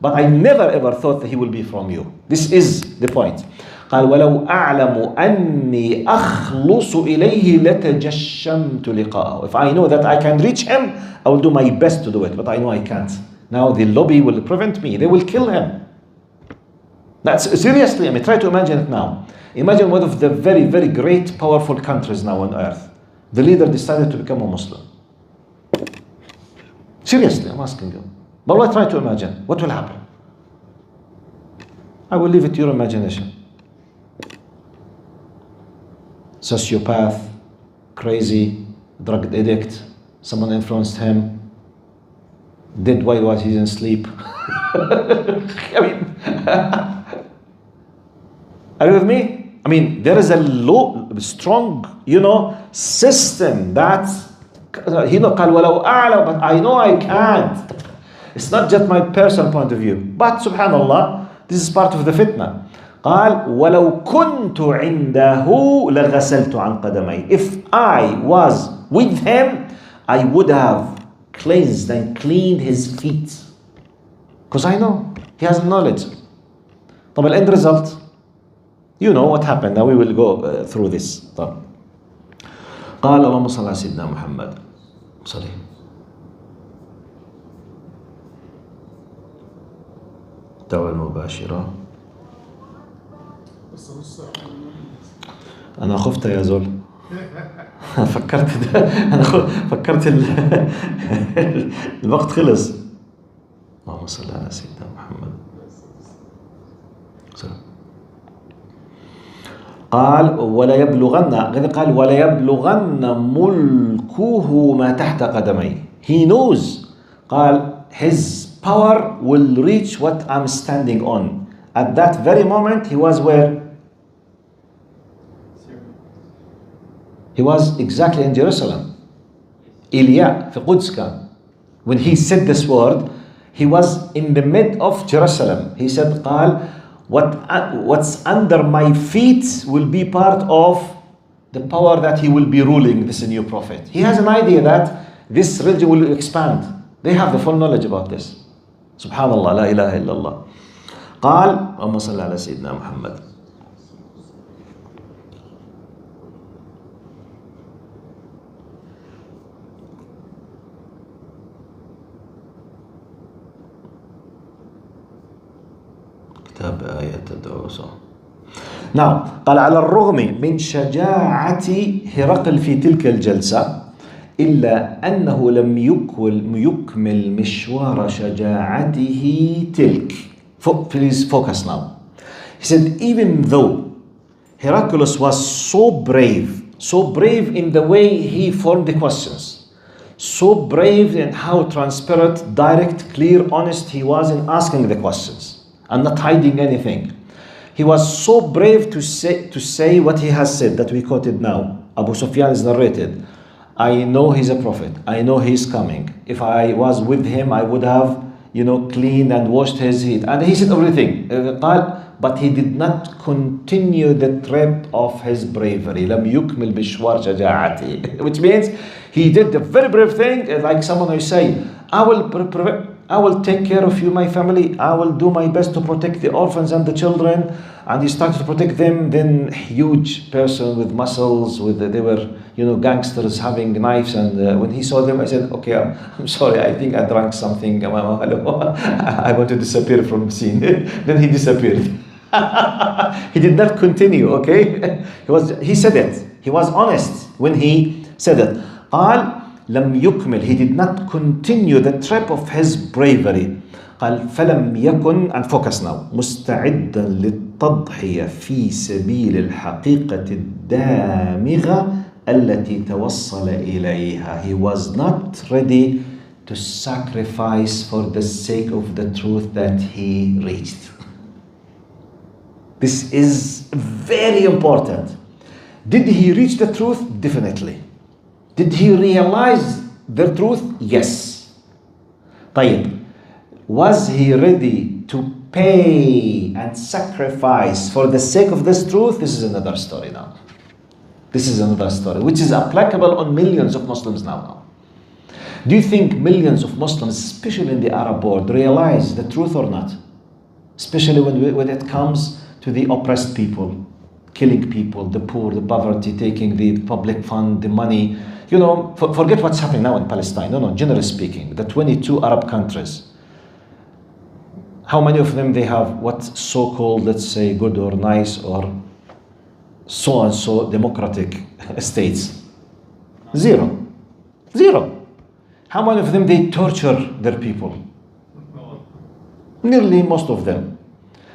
but I never ever thought that he will be from you. This is the point. قال ولو أعلم أني أخلص إليه لتجشمت لقاءه. If I know that I can reach him, I will do my best to do it, but I know I can't. Now the lobby will prevent me. They will kill him. That's seriously, try to imagine it now. Imagine one of the very, very great, powerful countries now on earth. The leader decided to become a Muslim. Seriously, I'm asking you. But what try to imagine? What will happen? I will leave it to your imagination. Sociopath, crazy, drug addict, someone influenced him, did while he's in sleep. Are you with me? There is a strong, system that, قال ولو أعلم, but I know I can't. It's not just my personal point of view. But subhanallah, this is part of the fitna. قال ولو كنت عنده لغسلت عن قدمي. If I was with him, I would have cleansed and cleaned his feet. Because I know. He has knowledge. طب the end result, you know what happened. Now we will go through this. طب قال اللهم صل على سيدنا محمد. صلي. الدعوة المباشرة. أنا خفت يا زول. فكرت أنا فكرت الوقت خلص. اللهم صل على سيدنا محمد. قال ولا يبلغن، قال ولا يبلغن ملكه ما تحت قدمي. He knows. قال his power will reach what I'm standing on. At that very moment he was where? He was exactly in Jerusalem. إيليا في قدس كان. When he said this word, he was in the mid of Jerusalem. He said قال what's under my feet will be part of the power that he will be ruling this new prophet. He has an idea that this religion will expand. They have the full knowledge about this. Subhanallah, la ilaha illallah. قال اللهم صل على سيدنا محمد. كتاب آية تدعو. نعم. قال على الرغم من شجاعة هرقل في تلك الجلسة إلا أنه لم يكمل مشوار شجاعته تلك. Please focus now. He said even though Heraclius was so brave in the way he formed the questions, so brave in how transparent, direct, clear, honest he was in asking the questions and not hiding anything. He was so brave to say what he has said that we quoted now. Abu Sufyan is narrated. I know he's a prophet. I know he's coming. If I was with him, I would have, cleaned and washed his feet. And he said everything. But he did not continue the thread of his bravery. لم يكمل بشوار شجاعته. Which means he did the very brave thing, like someone who say, I will take care of you, my family. I will do my best to protect the orphans and the children. And he started to protect them. Then huge person with muscles, they were, gangsters having knives. And when he saw them, I said, okay, I'm sorry. I think I drank something. I want to disappear from the scene. Then he disappeared. He did not continue, okay? He said it. He was honest when he said it. قال لم يكمل. He did not continue the trap of his bravery. قال فلم يكن, and focus now, مستعدا للتضحية في سبيل الحقيقة الدامغة التي توصل إليها. He was not ready to sacrifice for the sake of the truth that he reached. This is very important. Did he reach the truth? Definitely. Did he realize the truth? Yes. طيب. Was he ready to pay and sacrifice for the sake of this truth? This is another story now. This is another story, which is applicable on millions of Muslims now. Do you think millions of Muslims, especially in the Arab world, realize the truth or not? Especially when it comes to the oppressed people, killing people, the poor, the poverty, taking the public fund, the money. Forget what's happening now in Palestine. No, generally speaking, the 22 Arab countries, how many of them they have what so-called, let's say, good or nice or so-and-so democratic states? Zero. How many of them they torture their people? Nearly most of them.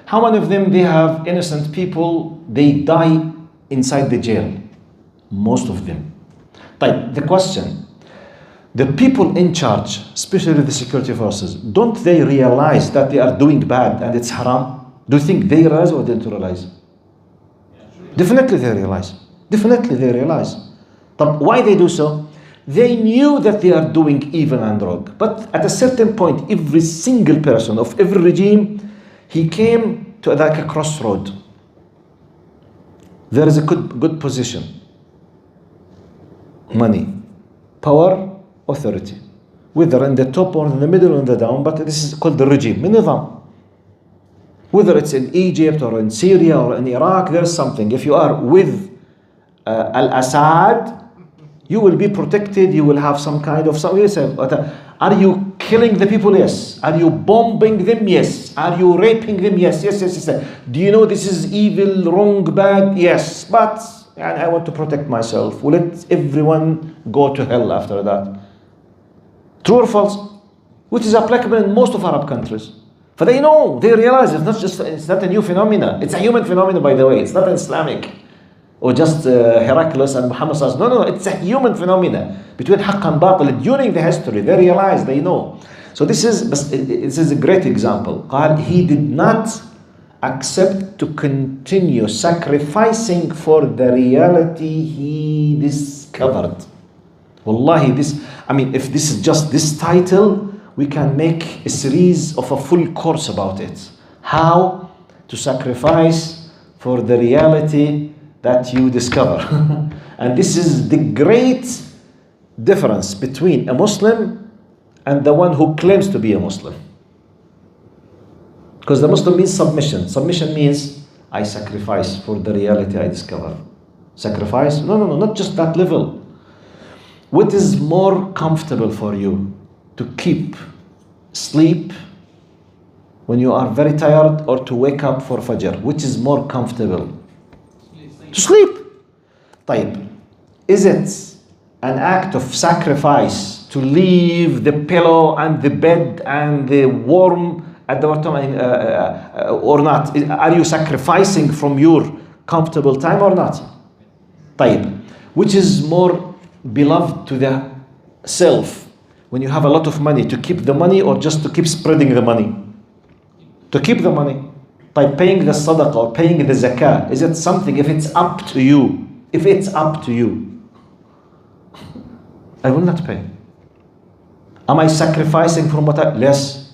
How many of them they have innocent people, they die inside the jail? Most of them. But the question, the people in charge, especially the security forces, don't they realize that they are doing bad and it's haram? Do you think they realize or they don't realize? Definitely they realize. But why they do so? They knew that they are doing evil and wrong. But at a certain point, every single person of every regime, he came to like a crossroad. There is a good position. Money, power, authority. Whether in the top or in the middle or in the down, but this is called the regime. النظام. Whether it's in Egypt or in Syria or in Iraq, there's something. If you are with Al-Assad, you will be protected, you will have some kind of something. Are you killing the people? Yes. Are you bombing them? Yes. Are you raping them? Yes. Do you know this is evil, wrong, bad? Yes. But I want to protect myself. Will let everyone go to hell after that? True or false? Which is applicable in most of Arab countries. For they know, they realize it's not a new phenomenon. It's a human phenomenon, by the way. It's not Islamic. Or just Heraclius and Muhammad. No, it's a human phenomenon between haqq and batil during the history. They realize, they know. So this is a great example. He did not accept to continue sacrificing for the reality he discovered. Wallahi, if this is just this title, we can make a series of a full course about it. How to sacrifice for the reality that you discover. And this is the great difference between a Muslim and the one who claims to be a Muslim. Because the Muslim means submission. Submission means I sacrifice for the reality I discover. Sacrifice? No, not just that level. What is more comfortable for you? To keep sleep when you are very tired, or to wake up for Fajr? Which is more comfortable? To sleep. طيب, is it an act of sacrifice to leave the pillow and the bed and the warm at the bottom, or not? Are you sacrificing from your comfortable time or not? طيب, which is more beloved to the self? When you have a lot of money, to keep the money or just to keep spreading the money? To keep the money. By paying the sadaqah or paying the zakah, is it something, if it's up to you, I will not pay. Am I sacrificing from what Yes.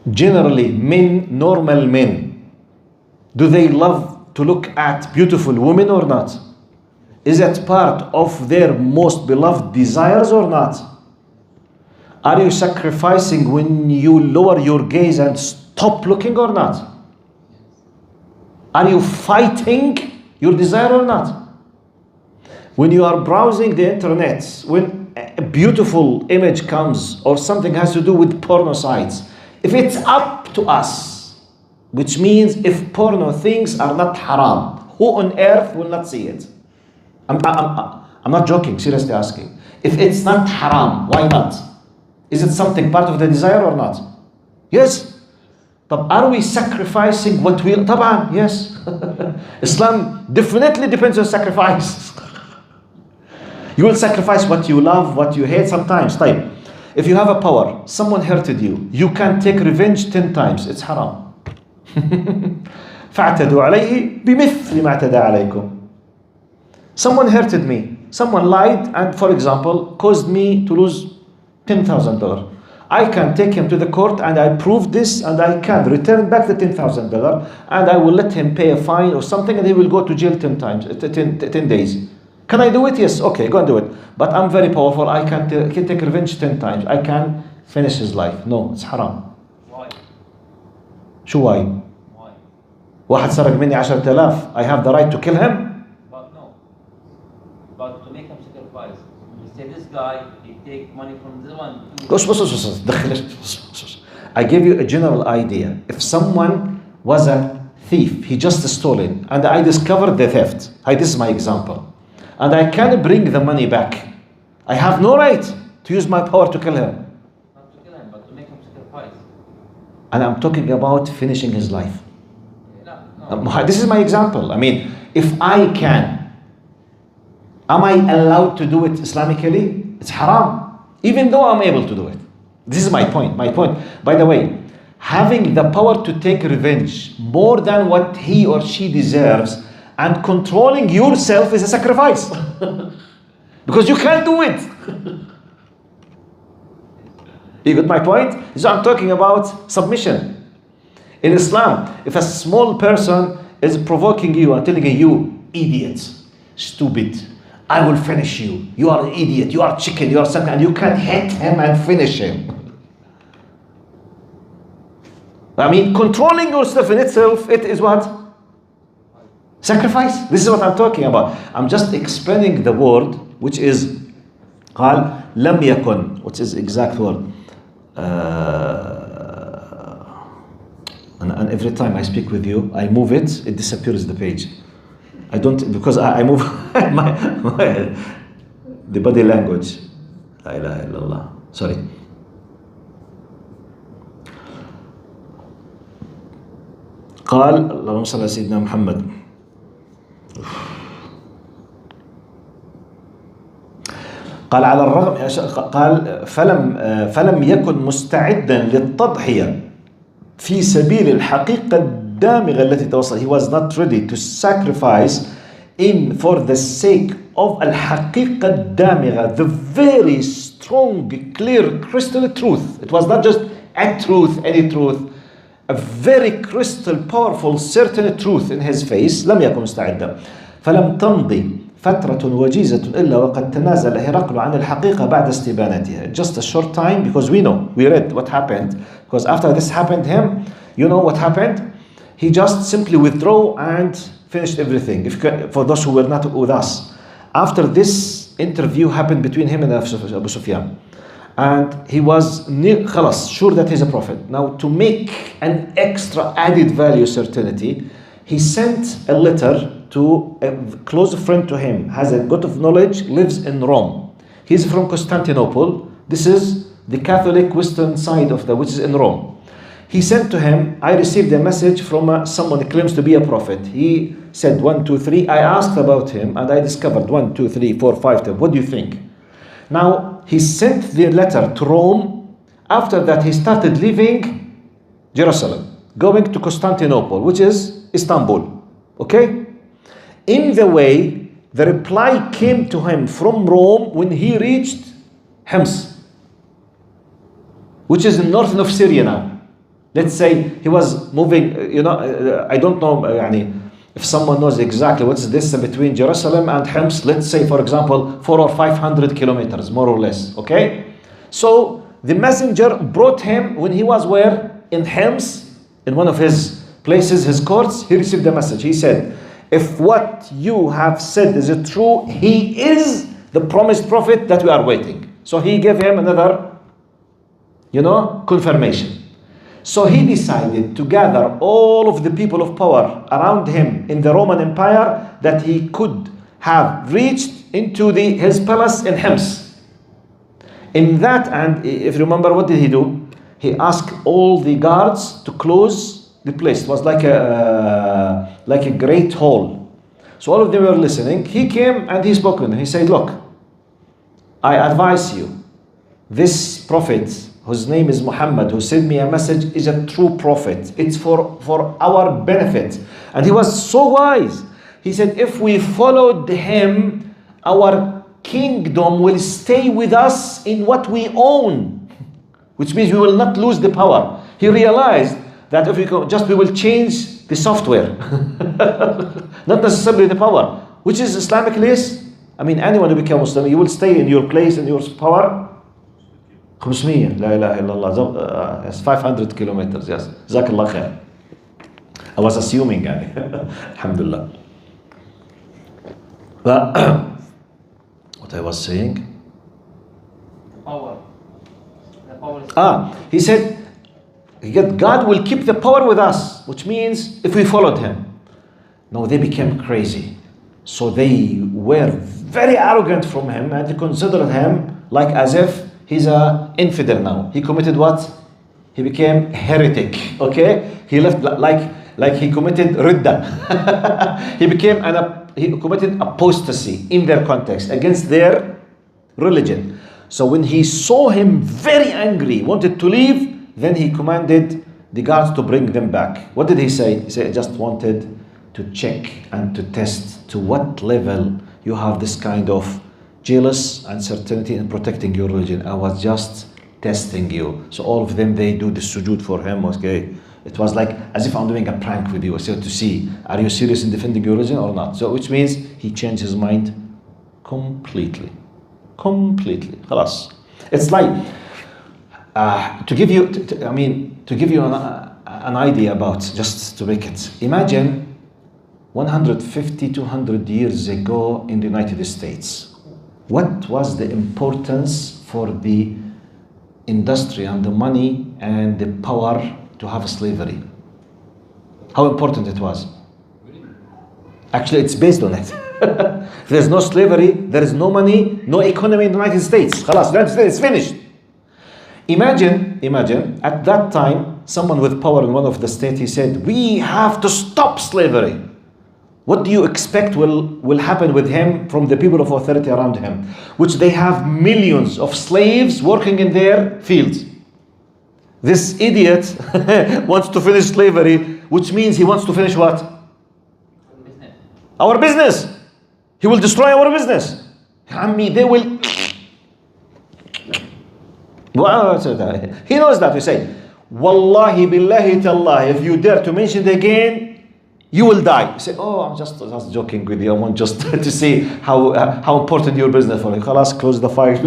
Generally, normal men, do they love to look at beautiful women or not? Is it part of their most beloved desires or not? Are you sacrificing when you lower your gaze and stop looking or not? Are you fighting your desire or not? When you are browsing the internet, when a beautiful image comes or something has to do with porno sites, if it's up to us, which means if porno things are not haram, who on earth will not see it? I'm not joking, seriously asking. If it's not haram, why not? Is it something part of the desire or not? Yes. But are we sacrificing what we... طبعا, yes. Islam definitely depends on sacrifice. You will sacrifice what you love, what you hate sometimes. طيب. If you have a power, someone hurted you, you can take revenge 10 times. It's haram. فاعتدوا عليه بمثل ما اعتدى عليكم. Someone hurted me. Someone lied and, for example, caused me to lose $10,000. I can take him to the court and I prove this, and I can return back the $10,000, and I will let him pay a fine or something, and he will go to jail 10 days. Can I do it? Yes. Okay, go and do it. But I'm very powerful. I can take revenge 10 times. I can finish his life. No, it's haram. Why? شو why? Why? واحد سرق مني 10,000. I have the right to kill him? But no. But to make him sacrifice. You say this guy, he take money from this one. I give you a general idea. If someone was a thief, he just stolen, and I discovered the theft. This is my example. And I can't bring the money back. I have no right to use my power to kill him. Not to kill him, but to make him sacrifice. And I'm talking about finishing his life. No. This is my example. I mean, if I can, am I allowed to do it Islamically? It's haram, even though I'm able to do it. This is my point. By the way, having the power to take revenge more than what he or she deserves and controlling yourself is a sacrifice. Because you can't do it. You got my point? So I'm talking about submission. In Islam, if a small person is provoking you and telling you, idiot, stupid, I will finish you. You are an idiot, you are chicken, you are something, and you can hit him and finish him. I mean, controlling yourself in itself, it is what? Sacrifice. This is what I'm talking about. I'm just explaining the word, which is قال لم يكن. What's his exact word? And every time I speak with you, I move it, it disappears the page. I don't, because I move the body language. La ilaha illallah. Sorry. قال اللهم صل على سيدنا محمد. قال على الرغم قال فلم يكن مستعدا للتضحية في سبيل الحقيقة الدامغة التي توصل. He was not ready to sacrifice in for the sake of الحقيقة الدامغة, the very strong, clear, crystal truth. It was not just a truth, any truth, a very crystal, powerful, certain truth in his face. لم يكن مستعدا. فلم تمضي فترة وجيزة إلا وقد تنازل هرقل عن الحقيقة بعد استبانتها. Just a short time, because we know, we read what happened. Because after this happened him, you know what happened? He just simply withdrew and finished everything. For those who were not with us, after this interview happened between him and Abu Sufyan, and he was خلاص sure that he's a prophet. Now, to make an extra added value certainty, he sent a letter to a close friend to him, has a lot of knowledge, lives in Rome. He's from Constantinople. This is the Catholic western side of which is in Rome. He sent to him, I received a message from someone who claims to be a prophet. He said 1, 2, 3. I asked about him and I discovered 1, 2, 3, 4, 5. 10. What do you think? Now, he sent the letter to Rome. After that, he started leaving Jerusalem, going to Constantinople, which is Istanbul. Okay? In the way, the reply came to him from Rome when he reached Homs, which is in north of Syria now. Let's say he was moving, I don't know if someone knows exactly what's the distance between Jerusalem and Homs. Let's say, for example, 400 or 500 kilometers, more or less, okay? So the messenger brought him when he was where? In Homs, in one of his places, his courts. He received the message. He said, if what you have said is true, he is the promised prophet that we are waiting. So he gave him another, confirmation. So he decided to gather all of the people of power around him in the Roman Empire that he could have reached into his palace in Homs. In that, and if you remember, what did he do? He asked all the guards to close the place. It was like a great hall. So all of them were listening. He came and he spoke with them. He said, look, I advise you, this prophet whose name is Muhammad, who sent me a message, is a true prophet. It's for our benefit. And he was so wise. He said, if we followed him, our kingdom will stay with us in what we own, which means we will not lose the power. He realized that if we will change the software, not necessarily the power, which is Islamically is. Anyone who becomes Muslim, you will stay in your place and your power. 500 لا إله إلا الله. Yes, 500 kilometers. Yes, جزاك الله خير. I was assuming Alhamdulillah. But what I was saying. Power. The power is He said, God will keep the power with us, which means if we followed him. No, they became crazy. So they were very arrogant from him and they considered him like as if he's an infidel now. He committed what? He became heretic. Okay? He left like he committed ridda. He committed apostasy in their context against their religion. So when he saw him very angry, wanted to leave, then he commanded the guards to bring them back. What did he say? He said, I just wanted to check and to test to what level you have this kind of jealous and certainty in protecting your religion. I was just testing you. So all of them, they do the sujood for him. Okay, it was like as if I'm doing a prank with you, so to see, are you serious in defending your religion or not? So which means he changed his mind completely. Khalas. It's like to give you an idea about, just to make it. Imagine 150, 200 years ago in the United States. What was the importance for the industry and the money and the power to have slavery? How important it was? Actually, it's based on it. If there's no slavery, there is no money, no economy in the United States. Khalas, the United States is finished. Imagine, at that time, someone with power in one of the states, he said, we have to stop slavery. What do you expect will happen with him from the people of authority around him? Which they have millions of slaves working in their fields. This idiot wants to finish slavery, which means he wants to finish what? Business. Our business. He will destroy our business. They will. He knows that. We say, Wallahi billahi tallah, if you dare to mention it again, you will die. You say, oh, I'm just joking with you. I want just to see how important your business for you. Khalas, close the file.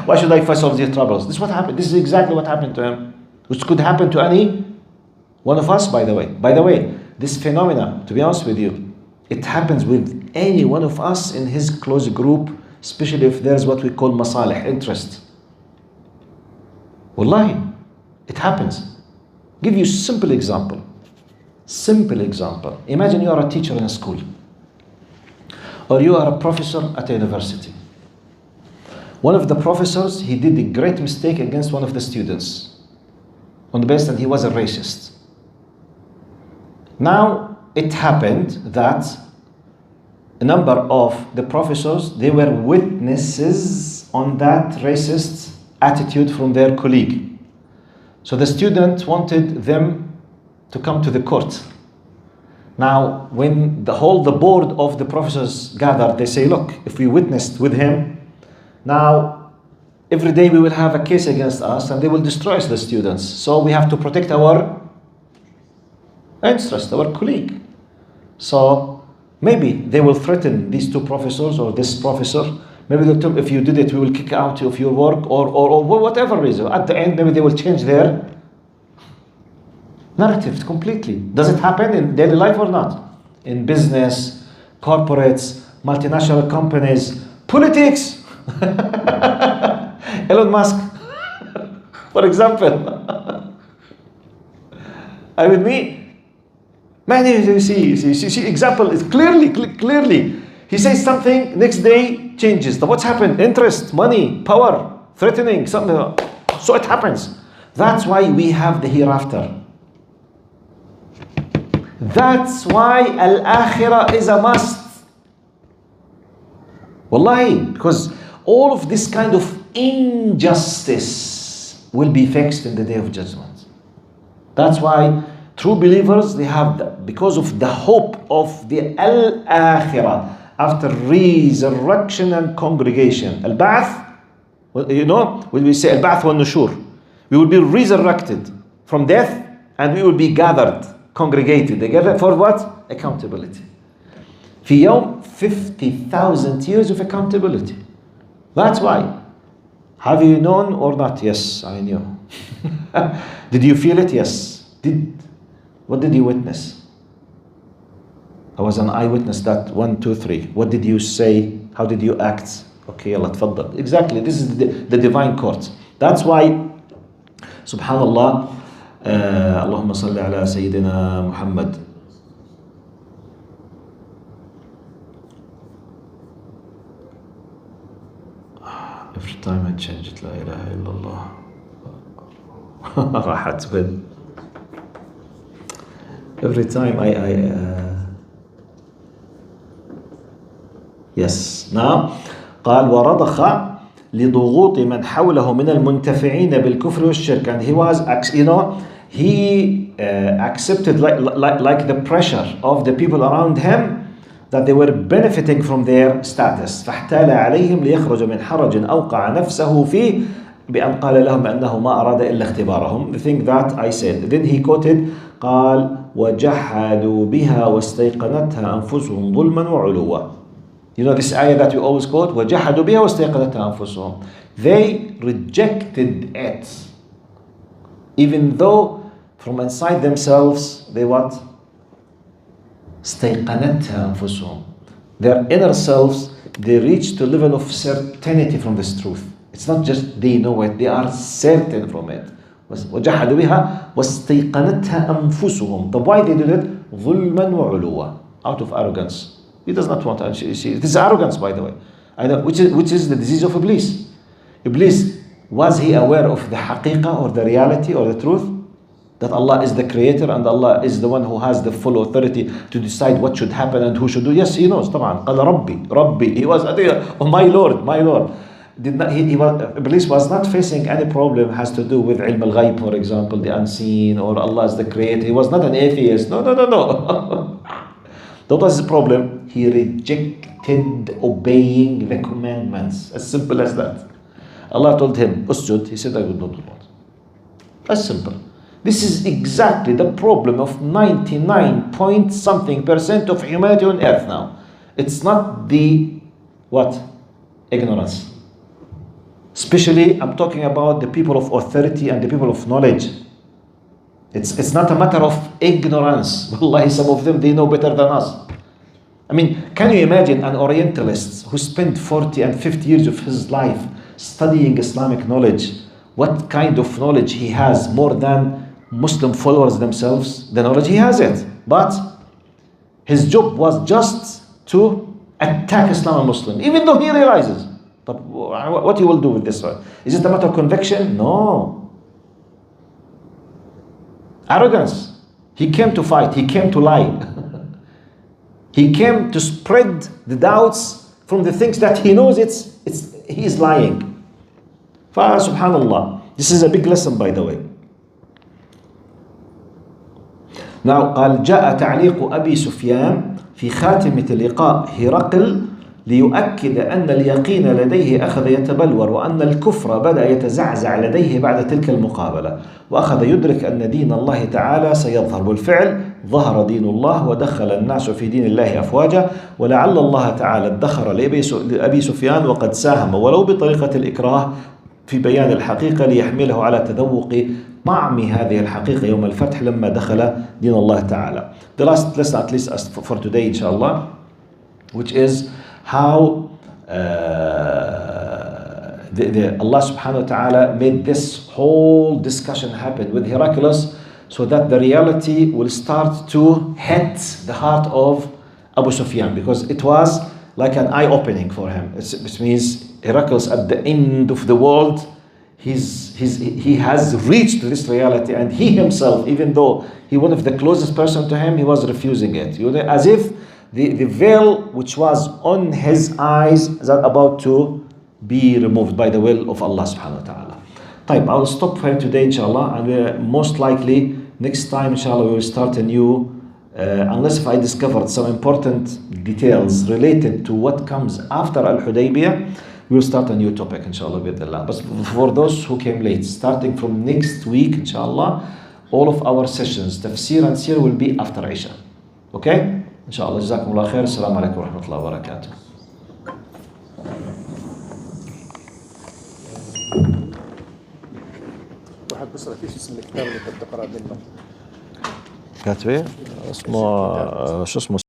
Why should I face all these troubles? This is what happened. This is exactly what happened to him. Which could happen to any one of us, by the way. By the way, this phenomena, to be honest with you, it happens with any one of us in his close group, especially if there's what we call masalih, interest. Wallahi, it happens. Give you a simple example. Simple example. Imagine you are a teacher in a school, or you are a professor at a university. One of the professors, he did a great mistake against one of the students on the basis that he was a racist. Now, it happened that a number of the professors, they were witnesses on that racist attitude from their colleague. So the student wanted them to come to the court. Now, when the board of the professors gathered, they say, look, if we witnessed with him, now every day we will have a case against us and they will destroy the students. So we have to protect our interest, our colleague. So maybe they will threaten these two professors or this professor. Maybe they'll tell, if you did it, we will kick out of your work or whatever reason. At the end, maybe they will change their narrative completely. Does it happen in daily life or not? In business, corporates, multinational companies, politics. Elon Musk, for example. Are you with me? Man, you see, example is clearly. He says something, next day changes. So what's happened? Interest, money, power, threatening, something. So it happens. That's why we have the hereafter. That's why al-akhirah is a must. Wallahi, because all of this kind of injustice will be fixed in the day of judgment. That's why true believers, they have because of the hope of the al-akhirah, after resurrection and congregation. Al-ba'ath, when we say al-ba'ath wal-nushur, we will be resurrected from death and we will be gathered, congregated together for what? Accountability. في يوم 50,000 years of accountability. That's why. Have you known or not? Yes, I knew. Did you feel it? Yes. What did you witness? I was an eyewitness that 1, 2, 3. What did you say? How did you act? Okay, Allah tfaddal. Exactly, this is the divine court. That's why, subhanallah, Allahumma salli ala Sayyidina Muhammad. Every time I change it, la ilaha illallah. راحت بن. Every time yes. Now, قال ورضخ لضغوط من حوله من المنتفعين بالكفر والشرك, and he was, he accepted like the pressure of the people around him, that they were benefiting from their status. فاحتال عليهم ليخرج من حرج أوقع نفسه فيه بأن قال لهم أنه ما أراد إلا اختبارهم. The thing that I said. Then he quoted, قال وجحدوا بها واستيقنتها أنفسهم ظلما وعلوا. You know this ayah that we always quote, وجحدوا بها واستيقنتها أنفسهم. They rejected it, even though from inside themselves, they what? استيقنتها أنفسهم. Their inner selves, they reach to level of certainty from this truth. It's not just they know it, they are certain from it. وجحدوا بها واستيقنتها أنفسهم. The why they did it? ظلما وعلوا. Out of arrogance. He does not want to. This is arrogance, by the way. I know, which is the disease of Iblis. Iblis, was he aware of the haqiqah or the reality or the truth? That Allah is the creator and Allah is the one who has the full authority to decide what should happen and who should do. Yes, he knows. طبعا. قال ربي. He was, oh my Lord. Iblis was not facing any problem has to do with ilm al-ghayb, for example, the unseen, or Allah is the creator. He was not an atheist. No. That was his problem. He rejected obeying the commandments. As simple as that. Allah told him, usjud. He said, I would not do that. As simple. This is exactly the problem of 99% of humanity on earth now. It's not the, what? Ignorance. Especially, I'm talking about the people of authority and the people of knowledge. It's not a matter of ignorance. Wallahi, some of them, they know better than us. I mean, can you imagine an Orientalist who spent 40 and 50 years of his life studying Islamic knowledge? What kind of knowledge he has more than Muslim followers themselves? The knowledge he has it. But his job was just to attack Islam and Muslim, even though he realizes. But what he will do with this one? Is it a matter of conviction? No. Arrogance. He came to fight. He came to lie. He came to spread the doubts from the things that he knows he is lying. Subhanallah. This is a big lesson, by the way. Now, قال جاء تعليق أبي سفيان في خاتمة لقاء هرقل ليؤكد أن اليقين لديه أخذ يتبلور وأن الكفر بدأ يتزعزع لديه بعد تلك المقابلة وأخذ يدرك أن دين الله تعالى سيظهر بالفعل ظهر دين الله ودخل الناس في دين الله أفواجا ولعل الله تعالى ادخر لأبي سفيان وقد ساهم ولو بطريقة الإكراه في بيان الحقيقة ليحمله على تذوق طعم هذه الحقيقة يوم الفتح لما دخل دين الله تعالى. The last lesson, at least for today, inshallah, which is how Allah subhanahu wa ta'ala made this whole discussion happen with Heraclius so that the reality will start to hit the heart of Abu Sufyan, because it was like an eye-opening for him. It means Heraclius at the end of the world, he has reached this reality, and he himself, even though he was one of the closest person to him, he was refusing it. As if the veil which was on his eyes is about to be removed by the will of Allah subhanahu wa ta'ala. I will stop here today, inshallah, and most likely next time, inshallah, we will start a new, unless if I discovered some important details related to what comes after alhudaibeyah, we will start a new topic, inshallah, bid'illah. But for those who came late, starting from next week, inshallah, all of our sessions, tafsir and seerah, will be after Isha. Okay? Inshallah, jazakumullah khair. Assalamu alaikum wa rahmatullahi wa barakatuh. واحد بيسأل فيش اسم الكتاب اللي انت بتقرأ منه. كاتبه اسمه شو اسمه